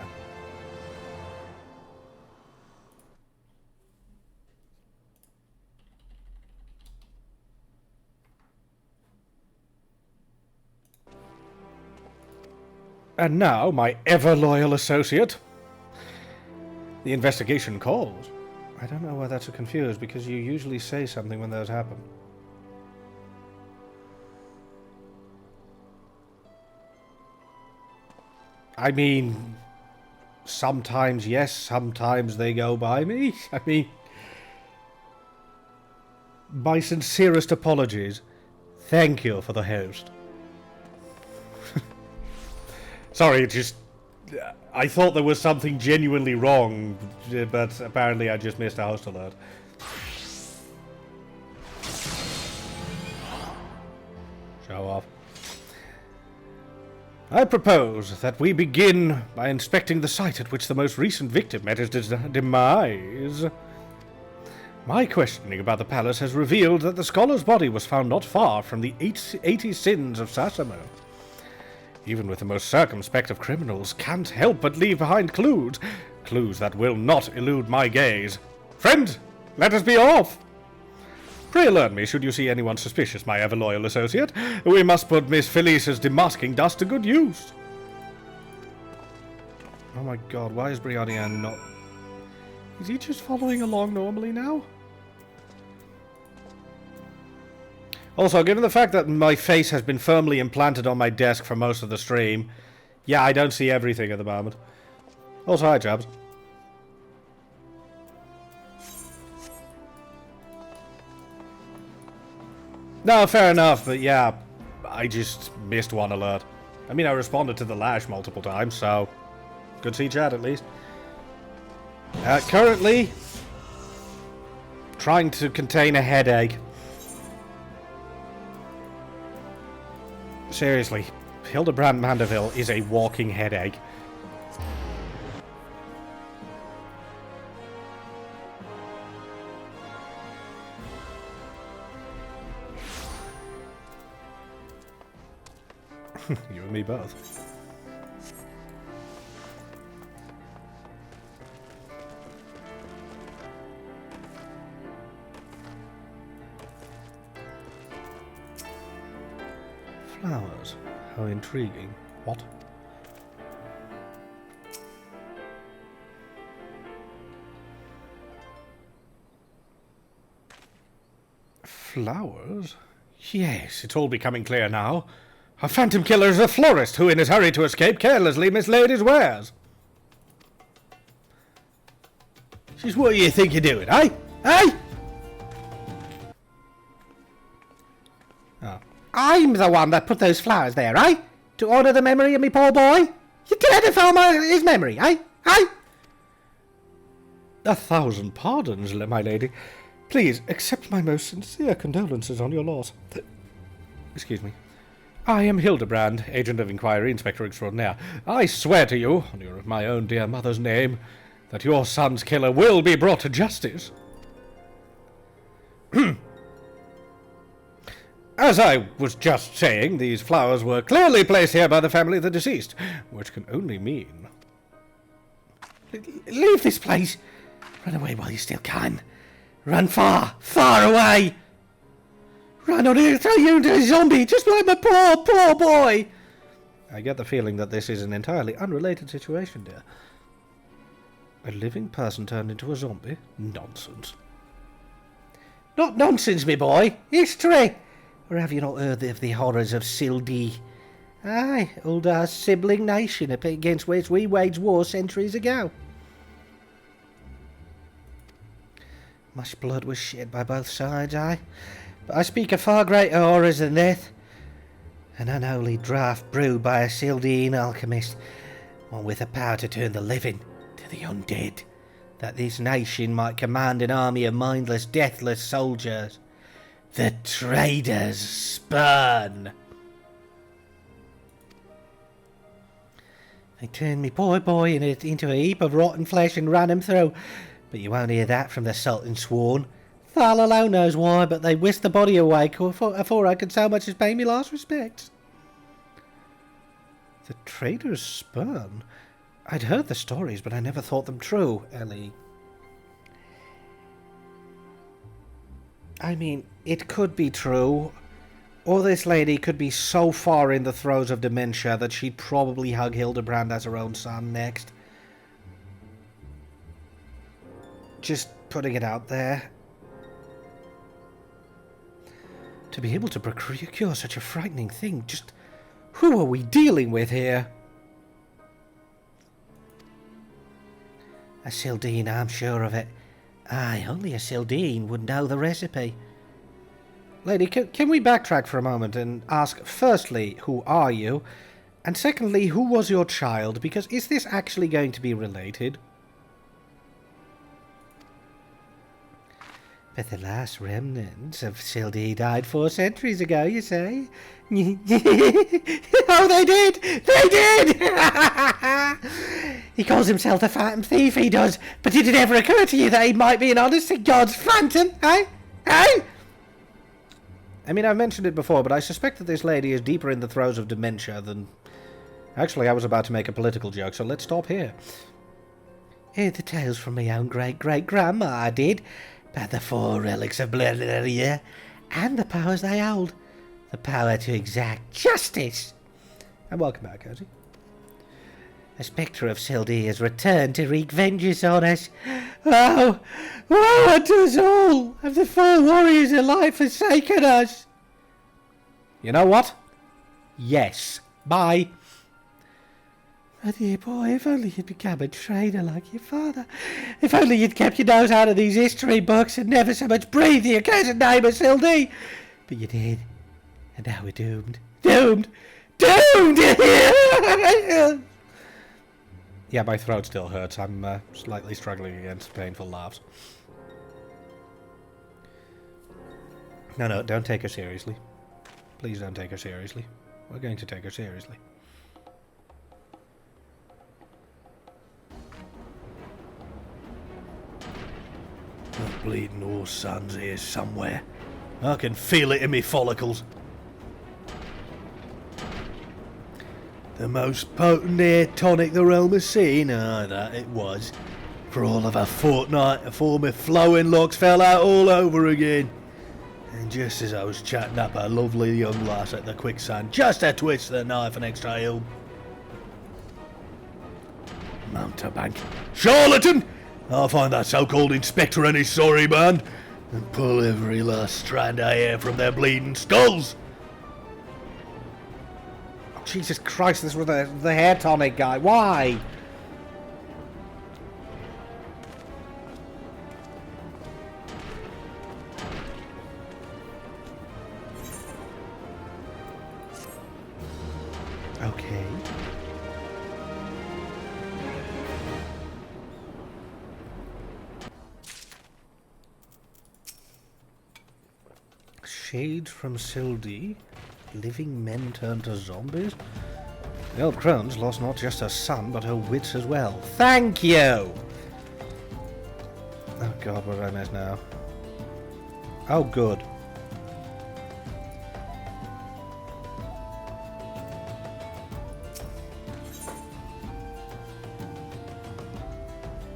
And now, my ever-loyal associate. The investigation calls. I don't know why that's so confused, because you usually say something when those happen. I mean, sometimes yes, sometimes they go by me. I mean, my sincerest apologies. Thank you for the host. Sorry, I thought there was something genuinely wrong, but apparently I just missed a host alert. Show off. I propose that we begin by inspecting the site at which the most recent victim met his demise. My questioning about the palace has revealed that the scholar's body was found not far from the 80 sins of Sasamo. Even with the most circumspect of criminals, can't help but leave behind clues. Clues that will not elude my gaze. Friend, let us be off! Pray alert me should you see anyone suspicious, my ever-loyal associate. We must put Miss Felice's demasking dust to good use. Oh my god, why is Brianna not... Is he just following along normally now? Also, given the fact that my face has been firmly implanted on my desk for most of the stream, yeah, I don't see everything at the moment. Also, hi, Jabs. No, fair enough, but yeah, I just missed one alert. I mean, I responded to the lash multiple times, so good to see chat at least. Currently, trying to contain a headache. Seriously, Hildibrand Manderville is a walking headache. You and me both. Flowers. How intriguing. What? Flowers? Yes, it's all becoming clear now. A phantom killer is a florist who, in his hurry to escape, carelessly mislaid his wares. Just what do you think you're doing, eh? Eh? Oh. I'm the one that put those flowers there, eh? To honour the memory of me poor boy? You dare defile his memory, eh? Eh? 1,000 pardons, my lady. Please, accept my most sincere condolences on your loss. Excuse me. I am Hildibrand, Agent of Inquiry, Inspector Extraordinaire. I swear to you, on my own dear mother's name, that your son's killer will be brought to justice. As I was just saying, these flowers were clearly placed here by the family of the deceased, which can only mean... Leave this place! Run away while you still can. Run far, far away! Run or he'll throw you into a zombie, just like my poor, poor boy! I get the feeling that this is an entirely unrelated situation, dear. A living person turned into a zombie? Nonsense. Not nonsense, me boy. History! Or have you not heard of the horrors of Sildee? Aye, old our sibling nation against which we waged war centuries ago. Much blood was shed by both sides, aye. But I speak of far greater horrors than death. An unholy draught brewed by a Sildean alchemist, one with the power to turn the living to the undead, that this nation might command an army of mindless, deathless soldiers. The traitors spurn. They turned me poor boy into a heap of rotten flesh and ran him through. But you won't hear that from the Sultan sworn. Thal alone knows why, but they whisked the body away afore I could so much as pay me last respects. The traitors spurn? I'd heard the stories, but I never thought them true, Ellie. I mean, it could be true, or this lady could be so far in the throes of dementia that she'd probably hug Hildibrand as her own son next. Just putting it out there. To be able to procure such a frightening thing, just who are we dealing with here? A Sildean, I'm sure of it. Aye, only a Sildean would know the recipe. Lady, can we backtrack for a moment and ask, firstly, who are you? And secondly, who was your child? Because is this actually going to be related? But the last remnants of Sildee died 4 centuries ago, you say? Oh, they did! They did! He calls himself the Phantom Thief, he does. But did it ever occur to you that he might be an honest to God's phantom, eh? Eh? I mean, I've mentioned it before, but I suspect that this lady is deeper in the throes of dementia than Actually, I was about to make a political joke, so let's stop here. Heard the tales from my own great-great-grandma, I did, about the 4 relics of Blaria, and the powers they hold. The power to exact justice. And welcome back, Cozy. The spectre of Sildee has returned to wreak vengeance on us. Oh, woe unto us all! Have the 4 warriors of life forsaken us? You know what? Yes. Bye. My dear boy, if only you'd become a trainer like your father. If only you'd kept your nose out of these history books and never so much breathed the accursed name of Sildee. But you did. And now we're doomed. Doomed! Doomed! Yeah, my throat still hurts. I'm slightly struggling against painful laughs. No, don't take her seriously. Please don't take her seriously. We're going to take her seriously. The bleeding horse sun's here somewhere. I can feel it in me follicles. The most potent air tonic the realm has seen, that it was. For all of a fortnight afore my flowing locks fell out all over again. And just as I was chatting up a lovely young lass at the quicksand, just a twist of the knife and extra hill. Mountebank. Charlatan! I'll find that so-called inspector and his sorry band, and pull every last strand of hair from their bleeding skulls. Oh, Jesus Christ, this was the hair tonic guy. Why? Okay. Shades from Sildee. Living men turned to zombies. The old crone's lost not just her son, but her wits as well. Thank you! Oh god, what did I miss now? Oh, good.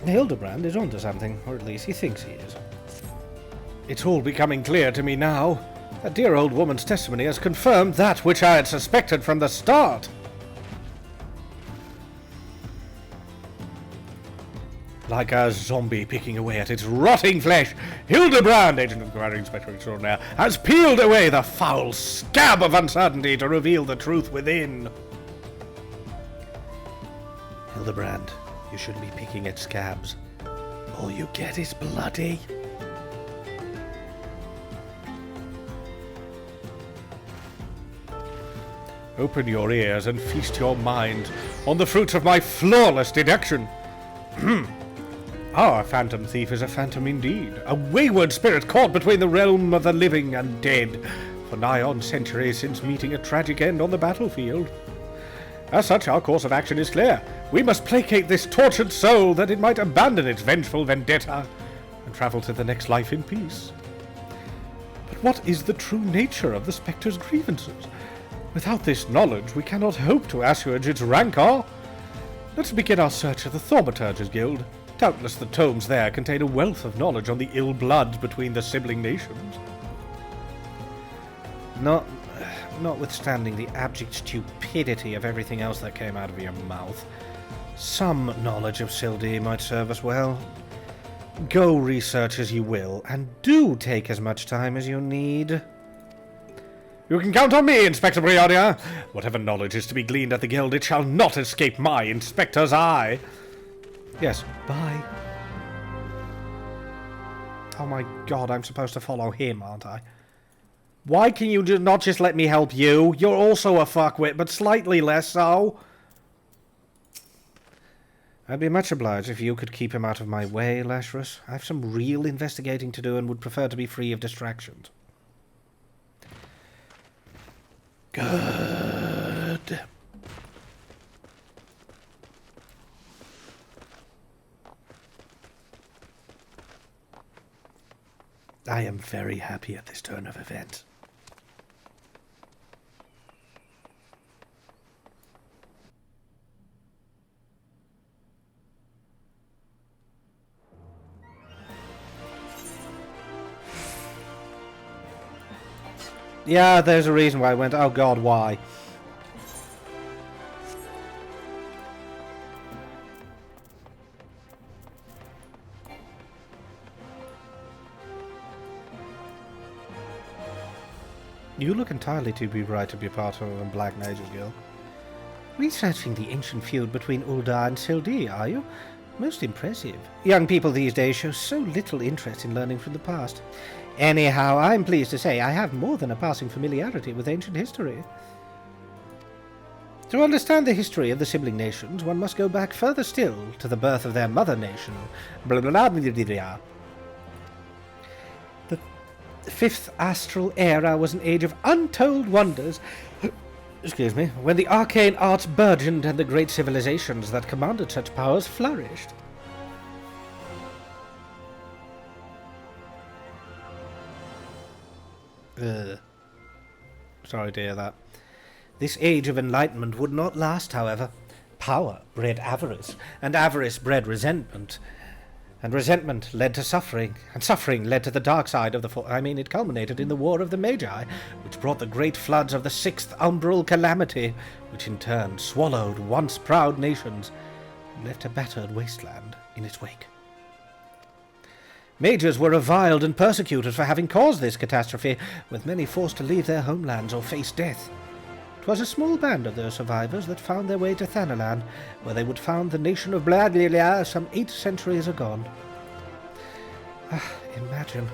Hildibrand is onto something, or at least he thinks he is. It's all becoming clear to me now. That dear old woman's testimony has confirmed that which I had suspected from the start. Like a zombie picking away at its rotting flesh, Hildibrand, Agent of Commanding Inspector Extraordinaire, has peeled away the foul scab of uncertainty to reveal the truth within. Hildibrand, you shouldn't be picking at scabs. All you get is bloody. Open your ears and feast your mind on the fruits of my flawless deduction. Our phantom thief is a phantom indeed, a wayward spirit caught between the realm of the living and dead, for nigh on centuries since meeting a tragic end on the battlefield. As such, our course of action is clear. We must placate this tortured soul that it might abandon its vengeful vendetta and travel to the next life in peace. But what is the true nature of the spectre's grievances? Without this knowledge, we cannot hope to assuage its rancor. Let's begin our search of the Thaumaturge's Guild. Doubtless the tomes there contain a wealth of knowledge on the ill blood between the sibling nations. Notwithstanding the abject stupidity of everything else that came out of your mouth, some knowledge of Sildee might serve us well. Go research as you will, and do take as much time as you need. You can count on me, Inspector Briardia. Whatever knowledge is to be gleaned at the Guild, it shall not escape my Inspector's eye. Yes, bye. Oh my god, I'm supposed to follow him, aren't I? Why can you not just let me help you? You're also a fuckwit, but slightly less so. I'd be much obliged if you could keep him out of my way, Lazarus. I have some real investigating to do and would prefer to be free of distractions. Good. I am very happy at this turn of events. Yeah, there's a reason why I went, oh god, why? You look entirely to be right to be part of a Black Mages Guild. Researching the ancient feud between Ul'dah and Sildee, are you? Most impressive. Young people these days show so little interest in learning from the past. Anyhow, I'm pleased to say I have more than a passing familiarity with ancient history. To understand the history of the sibling nations, one must go back further still to the birth of their mother nation. Blah, blah, blah, blah, blah, blah. The fifth astral era was an age of untold wonders. Excuse me, when the arcane arts burgeoned and the great civilizations that commanded such powers flourished. Sorry to hear that. This age of enlightenment would not last, however. Power bred avarice, and avarice bred resentment. And resentment led to suffering, and suffering led to the dark side of the it culminated in the War of the Magi, which brought the great floods of the sixth umbral calamity, which in turn swallowed once proud nations, and left a battered wasteland in its wake. Mages were reviled and persecuted for having caused this catastrophe, with many forced to leave their homelands or face death. 'Twas a small band of those survivors that found their way to Thanalan, where they would found the nation of Bladlilia some 8 centuries agone. Imagine.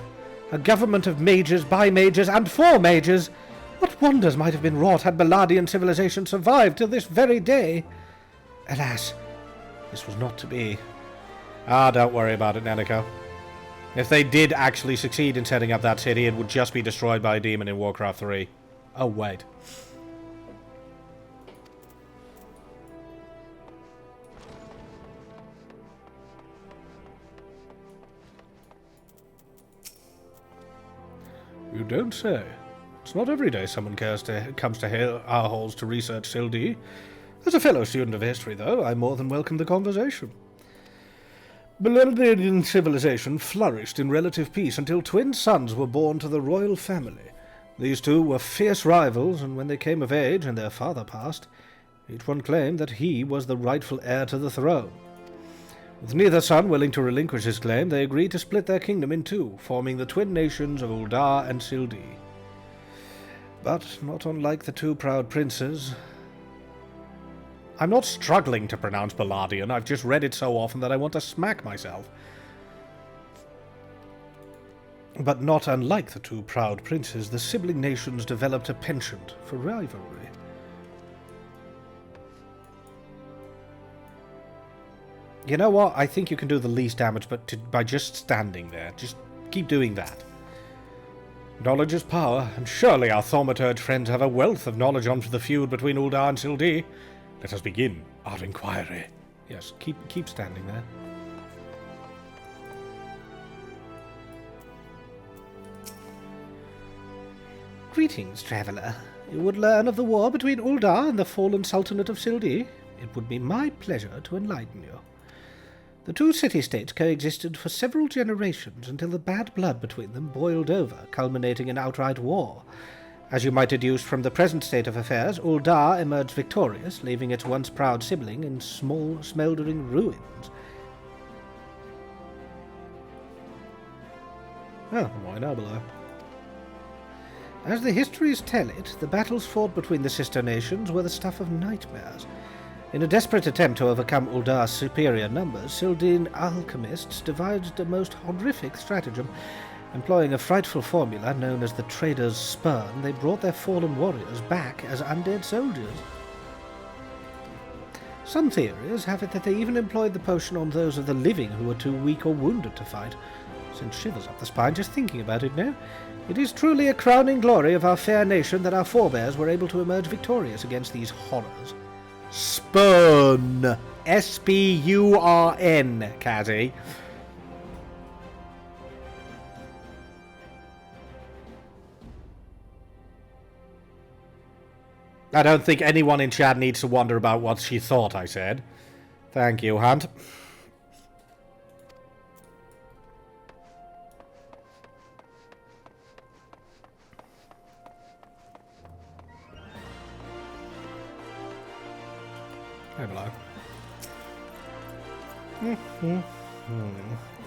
A government of mages, by mages, and for mages! What wonders might have been wrought had Balladian civilization survived till this very day! Alas, this was not to be. Don't worry about it, Nanako. If they did actually succeed in setting up that city, it would just be destroyed by a demon in Warcraft 3. Oh, wait. You don't say. It's not every day someone comes to our halls to research Sildee. As a fellow student of history, though, I more than welcome the conversation. Balladian civilization flourished in relative peace until twin sons were born to the royal family. These two were fierce rivals, and when they came of age and their father passed, each one claimed that he was the rightful heir to the throne. With neither son willing to relinquish his claim, they agreed to split their kingdom in two, forming the twin nations of Ul'dah and Sildee. But, not unlike the two proud princes... I'm not struggling to pronounce Balladian, I've just read it so often that I want to smack myself. But not unlike the two proud princes, the sibling nations developed a penchant for rivalry. You know what? I think you can do the least damage by just standing there. Just keep doing that. Knowledge is power, and surely our thaumaturge friends have a wealth of knowledge on the feud between Ul'dah and Sildee. Let us begin our inquiry. Yes, keep standing there. Greetings, traveller. You would learn of the war between Ul'dah and the fallen Sultanate of Sildee? It would be my pleasure to enlighten you. The two city-states coexisted for several generations until the bad blood between them boiled over, culminating in outright war. As you might deduce from the present state of affairs, Ul'dah emerged victorious, leaving its once proud sibling in small, smouldering ruins. Oh, why now below? As the histories tell it, the battles fought between the sister nations were the stuff of nightmares. In a desperate attempt to overcome Ul'dah's superior numbers, Sildian alchemists devised a most horrific stratagem. Employing a frightful formula known as the Trader's Spurn, they brought their fallen warriors back as undead soldiers. Some theories have it that they even employed the potion on those of the living who were too weak or wounded to fight. Sends shivers up the spine just thinking about it now. It is truly a crowning glory of our fair nation that our forebears were able to emerge victorious against these horrors. Spurn! S-P-U-R-N, Kazzy. I don't think anyone in chat needs to wonder about what she thought I said. Thank you, Hunt.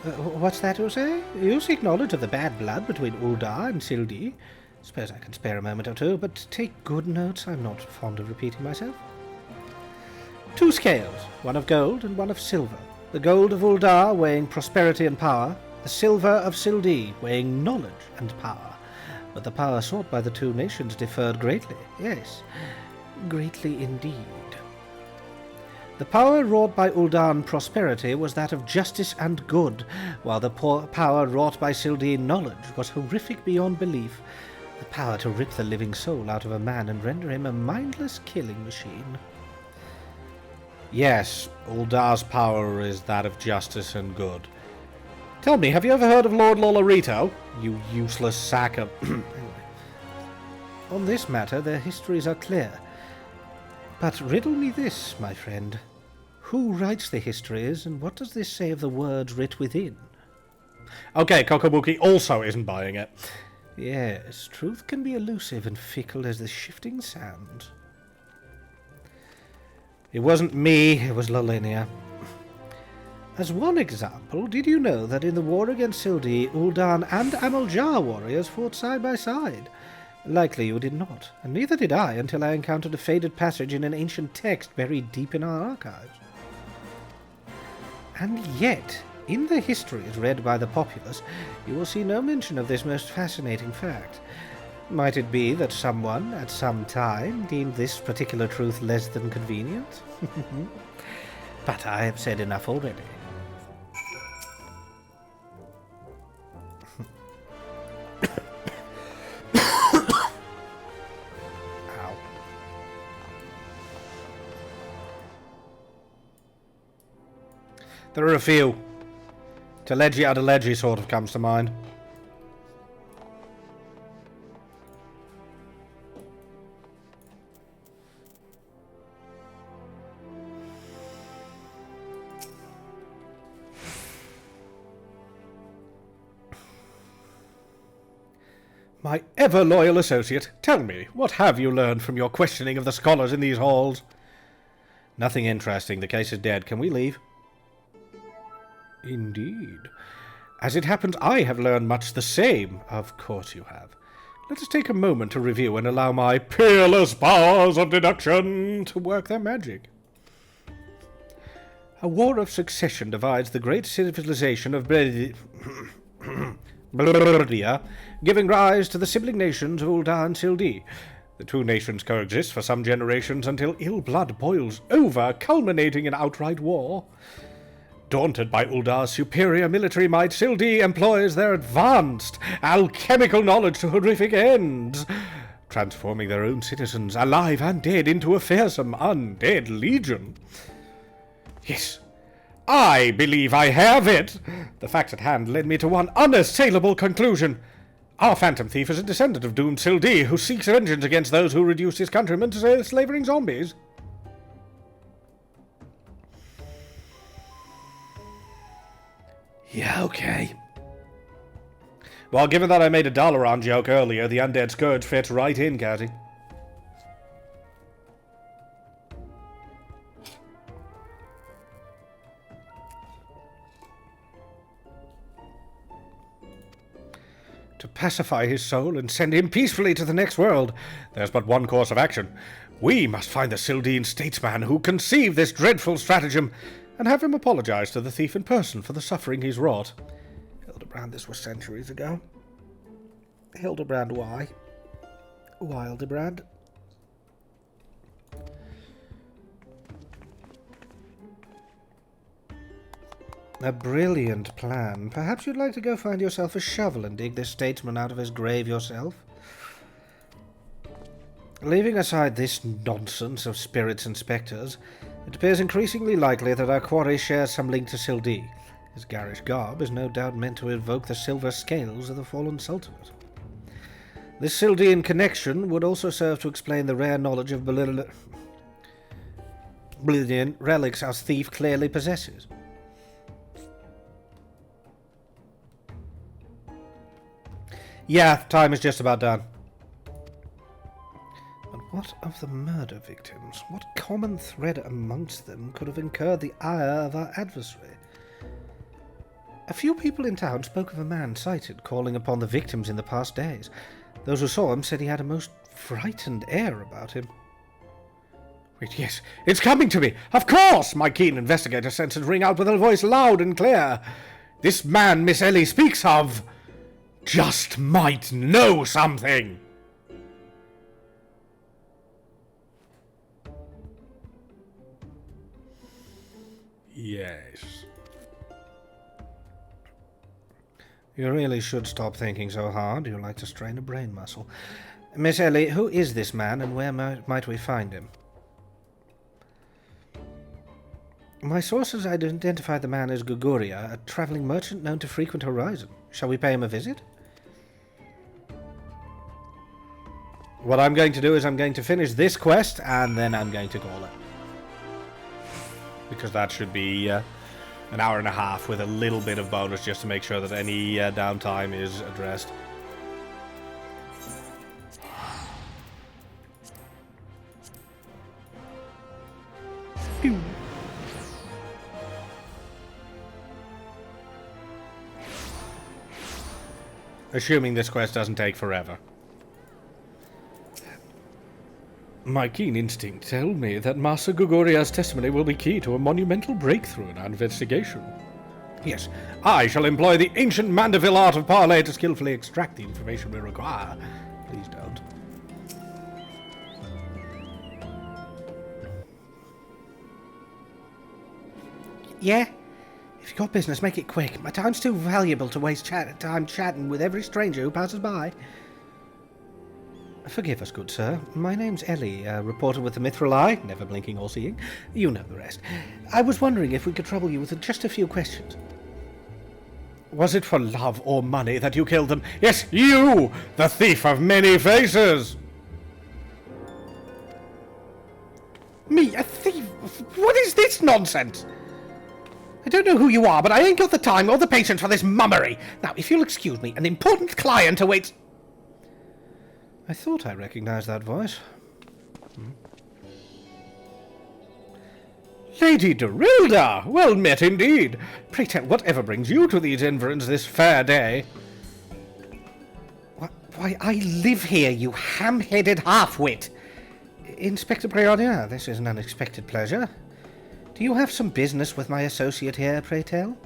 What's that you say? You seek knowledge of the bad blood between Uldar and Sildee. Suppose I can spare a moment or two, but take good notes. I'm not fond of repeating myself. 2 scales, one of gold and one of silver. The gold of Uldar weighing prosperity and power, the silver of Sildee weighing knowledge and power. But the power sought by the 2 nations differed greatly. Yes, greatly indeed. The power wrought by Uldan prosperity was that of justice and good, while the power wrought by Sildee knowledge was horrific beyond belief. The power to rip the living soul out of a man and render him a mindless killing machine. Yes, Uldar's power is that of justice and good. Tell me, have you ever heard of Lord Lolorito? You useless sack of... Anyway. On this matter, their histories are clear. But riddle me this, my friend. Who writes the histories, and what does this say of the words writ within? Okay, Kokobuki also isn't buying it. Yes, truth can be elusive and fickle as the shifting sand. It wasn't me, it was Lolinia. As one example, did you know that in the war against Sildee, Uldan and Amaljar warriors fought side by side? Likely you did not, and neither did I until I encountered a faded passage in an ancient text buried deep in our archives. And yet, in the histories read by the populace, you will see no mention of this most fascinating fact. Might it be that someone, at some time, deemed this particular truth less than convenient? But I have said enough already. There are a few. Telegy Adelegy sort of comes to mind. My ever-loyal associate, tell me, what have you learned from your questioning of the scholars in these halls? Nothing interesting. The case is dead. Can we leave? Indeed. As it happens, I have learned much the same. Of course you have. Let us take a moment to review and allow my peerless powers of deduction to work their magic. A war of succession divides the great civilization of Blurdia, giving rise to the sibling nations of Uldan and Sildee. The 2 nations coexist for some generations until ill blood boils over, culminating in outright war. Daunted by Uldar's superior military might, Sildee employs their advanced alchemical knowledge to horrific ends, transforming their own citizens, alive and dead, into a fearsome undead legion. Yes, I believe I have it. The facts at hand led me to one unassailable conclusion. Our phantom thief is a descendant of doomed Sildee, who seeks vengeance against those who reduced his countrymen to slavering zombies. Yeah, okay. Well, given that I made a Dalaran joke earlier, the undead scourge fits right in, Catty. To pacify his soul and send him peacefully to the next world, there's but one course of action. We must find the Sildean statesman who conceived this dreadful stratagem, and have him apologize to the thief in person for the suffering he's wrought. Hildibrand, this was centuries ago. Hildibrand, why? Why, Hildibrand? A brilliant plan. Perhaps you'd like to go find yourself a shovel and dig this statesman out of his grave yourself? Leaving aside this nonsense of spirits and spectres, it appears increasingly likely that our quarry shares some link to Sildee. His garish garb is no doubt meant to evoke the silver scales of the fallen sultanate. This Sildean connection would also serve to explain the rare knowledge of Bolivian relics our thief clearly possesses. Yeah, time is just about done. But What of the murder victims? What common thread amongst them could have incurred the ire of our adversary? A few people in town spoke of a man sighted calling upon the victims in the past days. Those who saw him said he had a most frightened air about him. Wait, yes, it's coming to me! Of course! My keen investigator senses ring out with a voice loud and clear. This man Miss Ellie speaks of just might know something! Yes. You really should stop thinking so hard. You like to strain a brain muscle. Miss Ellie, who is this man and where might we find him? My sources identify the man as Guguria, a travelling merchant known to frequent Horizon. Shall we pay him a visit? What I'm going to do is I'm going to finish this quest and then I'm going to call it. Because that should be an hour and a half with a little bit of bonus just to make sure that any downtime is addressed. Pew. Assuming this quest doesn't take forever. My keen instinct told me that Master Guguria's testimony will be key to a monumental breakthrough in our investigation. Yes, I shall employ the ancient Manderville art of parley to skillfully extract the information we require. Please don't. Yeah? If you've got business, make it quick. My time's too valuable to waste time chatting with every stranger who passes by. Forgive us, good sir. My name's Ellie, a reporter with the Mithril Eye, never blinking or seeing. You know the rest. I was wondering if we could trouble you with just a few questions. Was it for love or money that you killed them? Yes, you! The thief of many faces! Me, a thief? What is this nonsense? I don't know who you are, but I ain't got the time or the patience for this mummery. Now, if you'll excuse me, an important client awaits... I thought I recognized that voice. Lady Dorilda! Well met indeed. Pray tell, whatever brings you to these environs this fair day? Why, I live here, you ham-headed half-wit. Inspector Brionier, this is an unexpected pleasure. Do you have some business with my associate here, pray tell?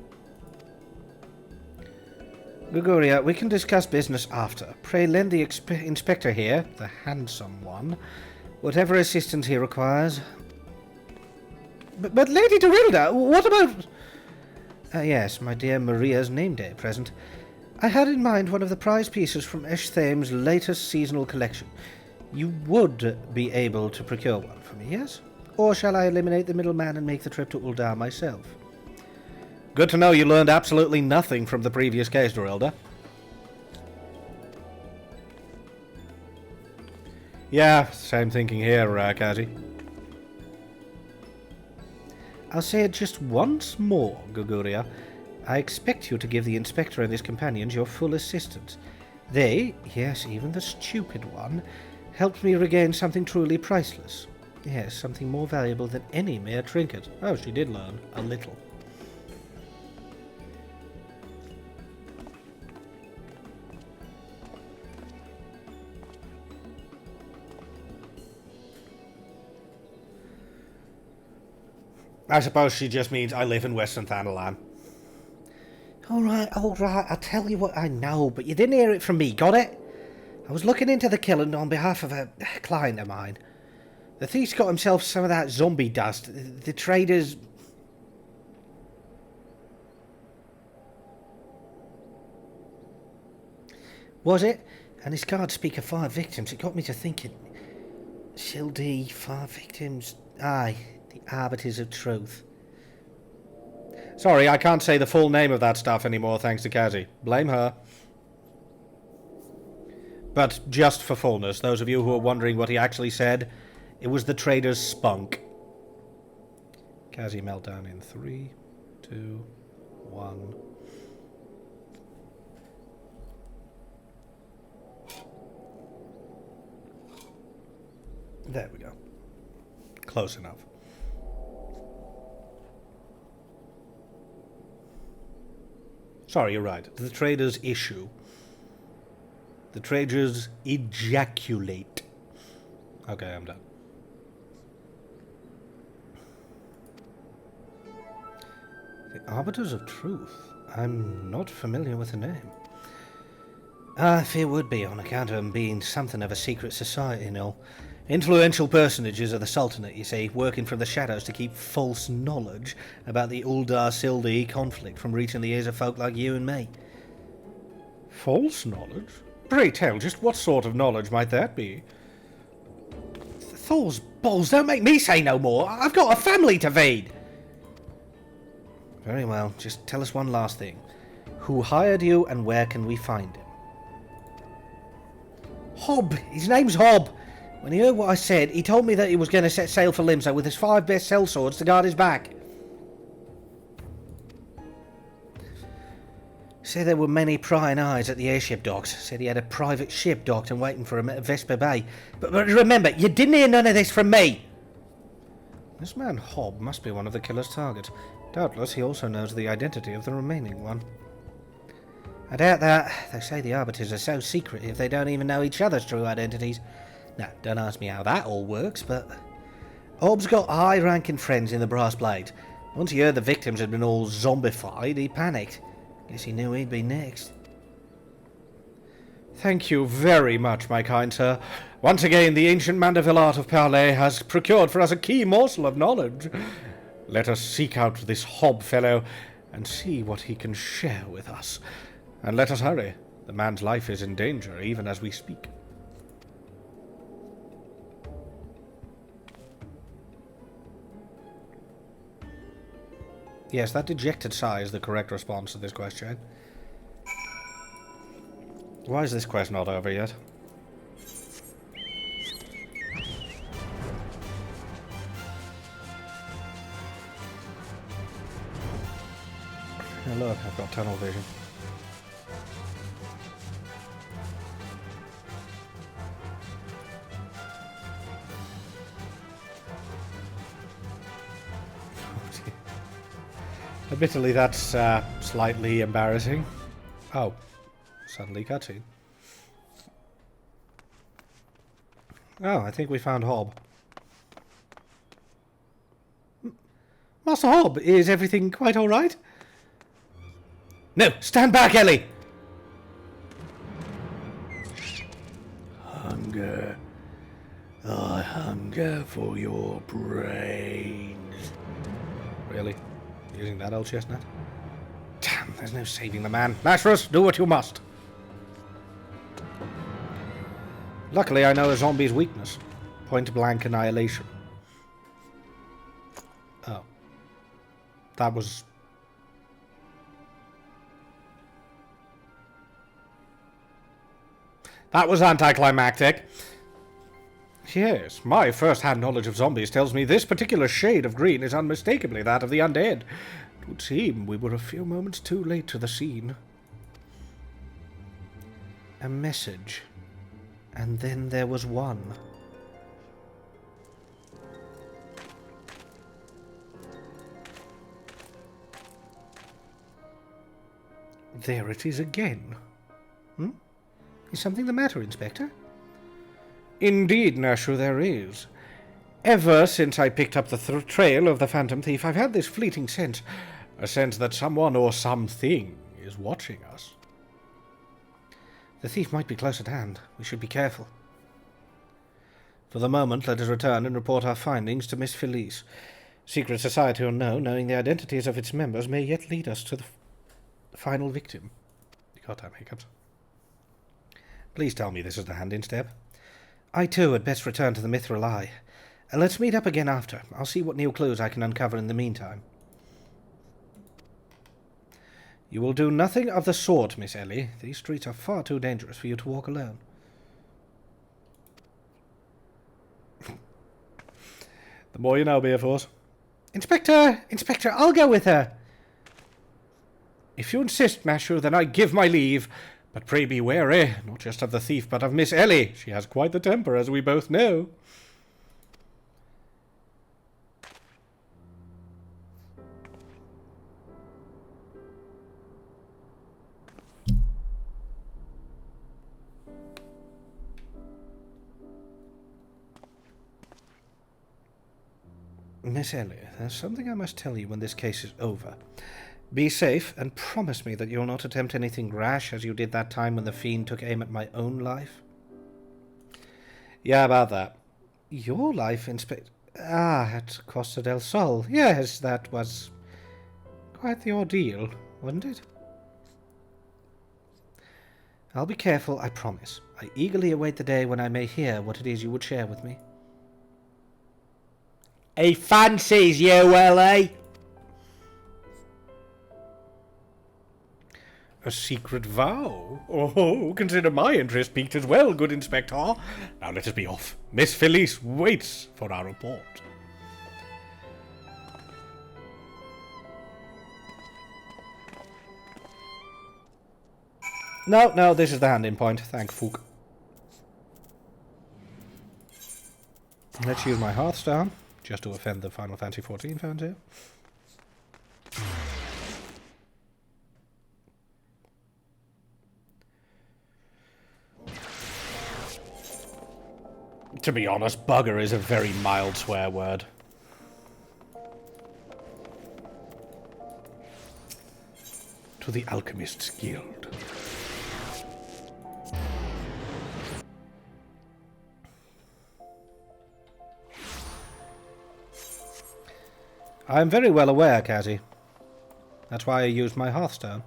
Guguria, we can discuss business after. Pray lend the inspector here, the handsome one, whatever assistance he requires. But Lady Dorilda, what about... yes, my dear Maria's name day present. I had in mind one of the prize pieces from Eshthaim's latest seasonal collection. You would be able to procure one for me, yes? Or shall I eliminate the middleman and make the trip to Uldar myself? Good to know you learned absolutely nothing from the previous case, Dorilda. Yeah, same thinking here, Kazi. I'll say it just once more, Guguria. I expect you to give the inspector and his companions your full assistance. They, yes, even the stupid one, helped me regain something truly priceless. Yes, something more valuable than any mere trinket. Oh, she did learn a little. I suppose she just means I live in Western Thanalan. Alright, I'll tell you what I know, but you didn't hear it from me, got it? I was looking into the killing on behalf of a client of mine. The thief's got himself some of that zombie dust. The traders... Was it? And his cards speak of 5 victims. It got me to thinking. Shildi, 5 victims. Aye. The arbiters of truth. Sorry, I can't say the full name of that stuff anymore thanks to Kazi. Blame her. But just for fullness, those of you who are wondering what he actually said, it was the trader's spunk. Kazi meltdown in 3, 2, 1... There we go. Close enough. Sorry, you're right. The traders issue. The traders ejaculate. Okay, I'm done. The Arbiters of Truth. I'm not familiar with the name. I fear would be on account of them being something of a secret society and all. Influential personages of the Sultanate, you see, working from the shadows to keep false knowledge about the Uldar-Sildi conflict from reaching the ears of folk like you and me. False knowledge? Pray tell, just what sort of knowledge might that be? Thor's balls, don't make me say no more. I've got a family to feed. Very well, just tell us one last thing. Who hired you and where can we find him? Hob. His name's Hob. When he heard what I said, he told me that he was going to set sail for Limsa with his 5 best sellswords to guard his back. Said there were many prying eyes at the airship docks. Said he had a private ship docked and waiting for him at Vesper Bay. But remember, you didn't hear none of this from me. This man Hob must be one of the killer's targets. Doubtless he also knows the identity of the remaining one. I doubt that. They say the Arbiters are so secretive they don't even know each other's true identities. Now, don't ask me how that all works, but Hob's got high-ranking friends in the Brass Blade. Once he heard the victims had been all zombified, he panicked. Guess he knew he'd be next. Thank you very much, my kind sir. Once again, the ancient Manderville art of parley has procured for us a key morsel of knowledge. Let us seek out this Hob fellow and see what he can share with us. And let us hurry. The man's life is in danger, even as we speak. Yes, that dejected sigh is the correct response to this question. Why is this quest not over yet? Oh, look, I've got tunnel vision. Admittedly, that's slightly embarrassing. Oh, suddenly cutscene. Oh, I think we found Hob. Master Hob, is everything quite all right? No, stand back, Ellie! Hunger. I hunger for your brains. Really? Using that old chestnut? Damn, there's no saving the man. Lazarus, do what you must. Luckily, I know a zombie's weakness. Point-blank annihilation. Oh. That was... That was anticlimactic. Yes, my first-hand knowledge of zombies tells me this particular shade of green is unmistakably that of the undead. It would seem we were a few moments too late to the scene. A message. And then there was one. There it is again. Is something the matter, Inspector? Indeed, Nashu, there is. Ever since I picked up the trail of the Phantom Thief, I've had this fleeting sense. A sense that someone or something is watching us. The thief might be close at hand. We should be careful. For the moment, let us return and report our findings to Miss Felice. Secret society or no, knowing the identities of its members may yet lead us to the final victim. Goddamn hiccups. Please tell me this is the hand-in step. I, too, had best return to the Mithril Eye. Let's meet up again after. I'll see what new clues I can uncover in the meantime. You will do nothing of the sort, Miss Ellie. These streets are far too dangerous for you to walk alone. The more you know, Beerforce. Inspector! Inspector, I'll go with her! If you insist, Mashu, then I give my leave. But pray be wary, not just of the thief, but of Miss Ellie. She has quite the temper, as we both know. Miss Ellie, there's something I must tell you when this case is over. Be safe, and promise me that you'll not attempt anything rash as you did that time when the fiend took aim at my own life. Yeah, about that. Your life, Inspector... Ah, at Costa del Sol. Yes, that was quite the ordeal, wasn't it? I'll be careful, I promise. I eagerly await the day when I may hear what it is you would share with me. He fancies you, Ellie! A secret vow? Oh, consider my interest piqued as well, good Inspector. Now let us be off. Miss Felice waits for our report. No, this is the handing point. Thank fuck. Let's use my Hearthstone, just to offend the Final Fantasy XIV fans here. To be honest, bugger is a very mild swear word. To the Alchemist's Guild. I am very well aware, Cassie. That's why I used my Hearthstone.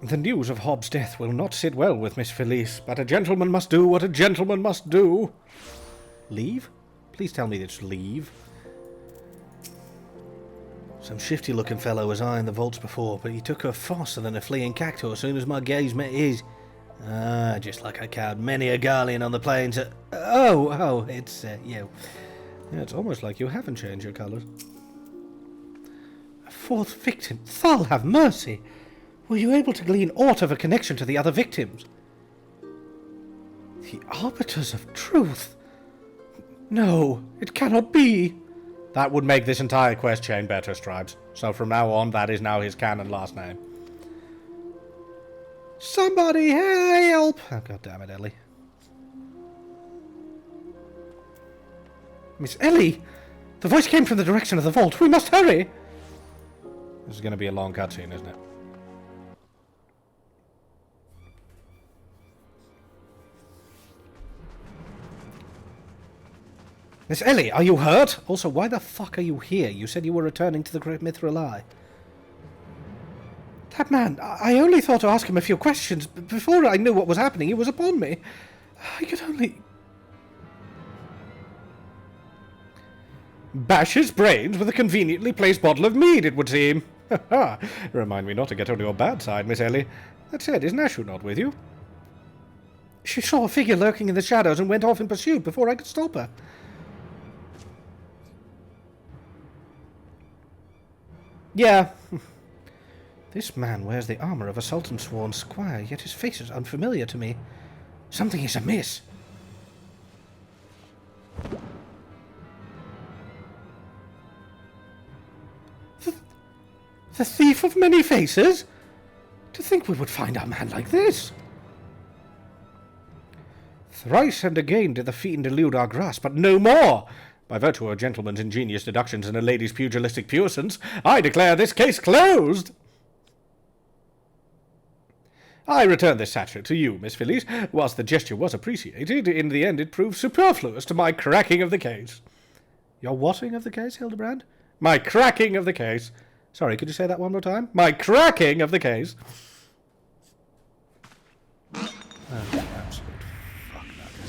The news of Hobbs' death will not sit well with Miss Felice, but a gentleman must do what a gentleman must do. Leave? Please tell me it's leave. Some shifty-looking fellow was I in the vaults before, but he took her faster than a fleeing cactus as soon as my gaze met his. Ah, just like I cowed many a Garlean on the plains. Oh, it's you. Yeah, it's almost like you haven't changed your colours. A fourth victim? Thal have mercy! Were you able to glean aught of a connection to the other victims? The Arbiters of Truth? No, it cannot be. That would make this entire quest chain better, Stripes. So from now on, that is now his canon last name. Somebody help! Oh, God damn it, Ellie. Miss Ellie! The voice came from the direction of the vault. We must hurry! This is going to be a long cutscene, isn't it? Miss Ellie, are you hurt? Also, why the fuck are you here? You said you were returning to the Great Mithril Eye. That man, I only thought to ask him a few questions. Before I knew what was happening, he was upon me. I could only... Bash his brains with a conveniently placed bottle of mead, it would seem. Ha ha! Remind me not to get on your bad side, Miss Ellie. That said, is Nashu not with you? She saw a figure lurking in the shadows and went off in pursuit before I could stop her. Yeah. This man wears the armor of a Sultan-sworn squire, yet his face is unfamiliar to me. Something is amiss. The thief of many faces? To think we would find our man like this. Thrice and again did the fiend elude our grasp, but no more. By virtue of a gentleman's ingenious deductions and a lady's pugilistic puissance, I declare this case closed. I return this satchel to you, Miss Felice. Whilst the gesture was appreciated, in the end it proved superfluous to my cracking of the case. Your whatting of the case, Hildibrand? My cracking of the case. Sorry, could you say that one more time? My cracking of the case. Oh, absolute fuck nugget.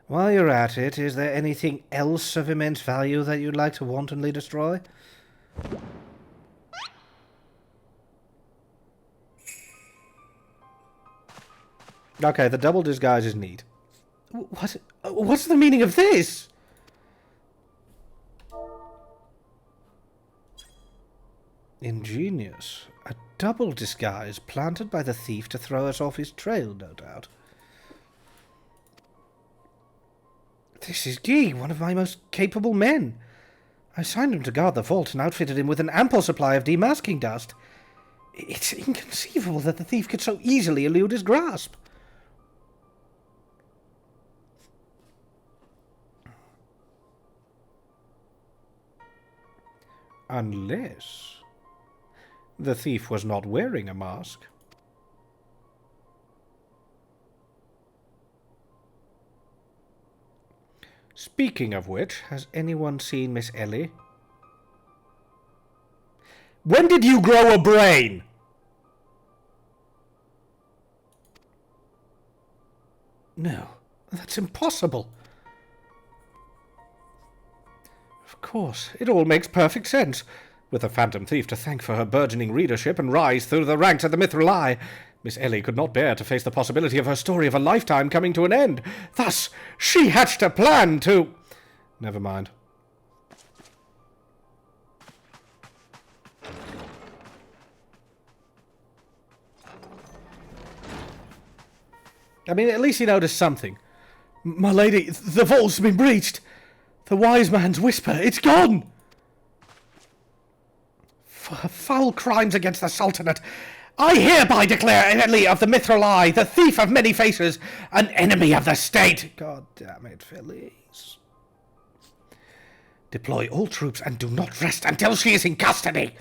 While you're at it, is there anything else of immense value that you'd like to wantonly destroy? Okay, the double disguise is neat. What's the meaning of this? Ingenious. A double disguise planted by the thief to throw us off his trail, no doubt. This is Guy, one of my most capable men. I assigned him to guard the vault and outfitted him with an ample supply of demasking dust. It's inconceivable that the thief could so easily elude his grasp. Unless the thief was not wearing a mask. Speaking of which, has anyone seen Miss Ellie? When did you grow a brain? No, that's impossible. Of course, it all makes perfect sense. With the Phantom Thief to thank for her burgeoning readership and rise through the ranks of the Mithril Eye, Miss Ellie could not bear to face the possibility of her story of a lifetime coming to an end. Thus, she hatched a plan to... Never mind. I mean, at least he noticed something. My lady, the vault's been breached. The wise man's whisper, it's gone! For foul crimes against the Sultanate, I hereby declare Ellie of the Mithril Eye, the thief of many faces, an enemy of the state. God damn it, Phyllis. Deploy all troops and do not rest until she is in custody.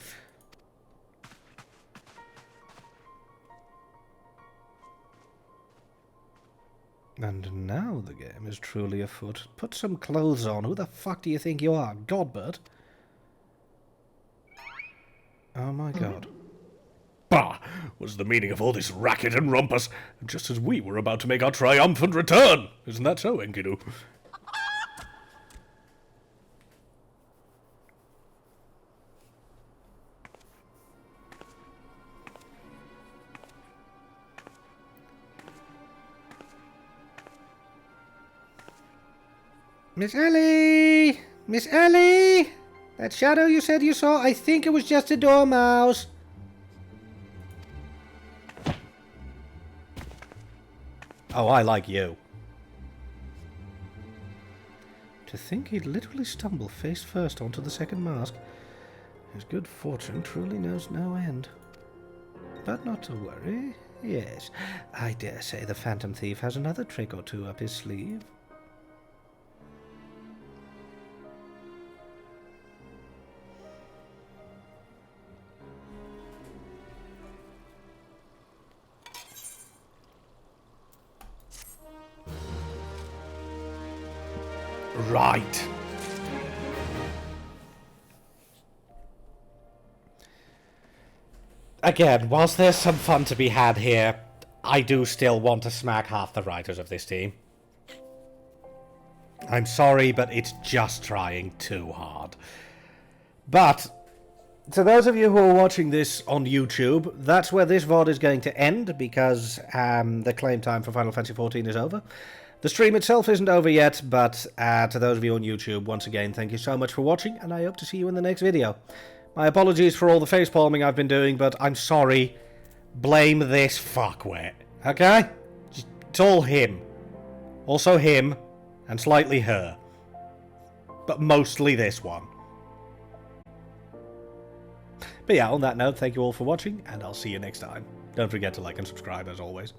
And now the game is truly afoot. Put some clothes on. Who the fuck do you think you are, Godbert? Oh my god. Bah! What's the meaning of all this racket and rumpus? Just as we were about to make our triumphant return. Isn't that so, Enkidu? Miss Ellie! Miss Ellie! That shadow you said you saw, I think it was just a dormouse. Oh, I like you. To think he'd literally stumble face first onto the second mask. His good fortune truly knows no end. But not to worry. Yes, I dare say the Phantom Thief has another trick or two up his sleeve. Right. Again, whilst there's some fun to be had here, I do still want to smack half the writers of this team. I'm sorry, but it's just trying too hard. But, to those of you who are watching this on YouTube, that's where this VOD is going to end, because the claim time for Final Fantasy XIV is over. The stream itself isn't over yet, but to those of you on YouTube, once again, thank you so much for watching, and I hope to see you in the next video. My apologies for all the facepalming I've been doing, but I'm sorry. Blame this fuckwit, okay? It's all him. Also him, and slightly her. But mostly this one. But yeah, on that note, thank you all for watching, and I'll see you next time. Don't forget to like and subscribe as always.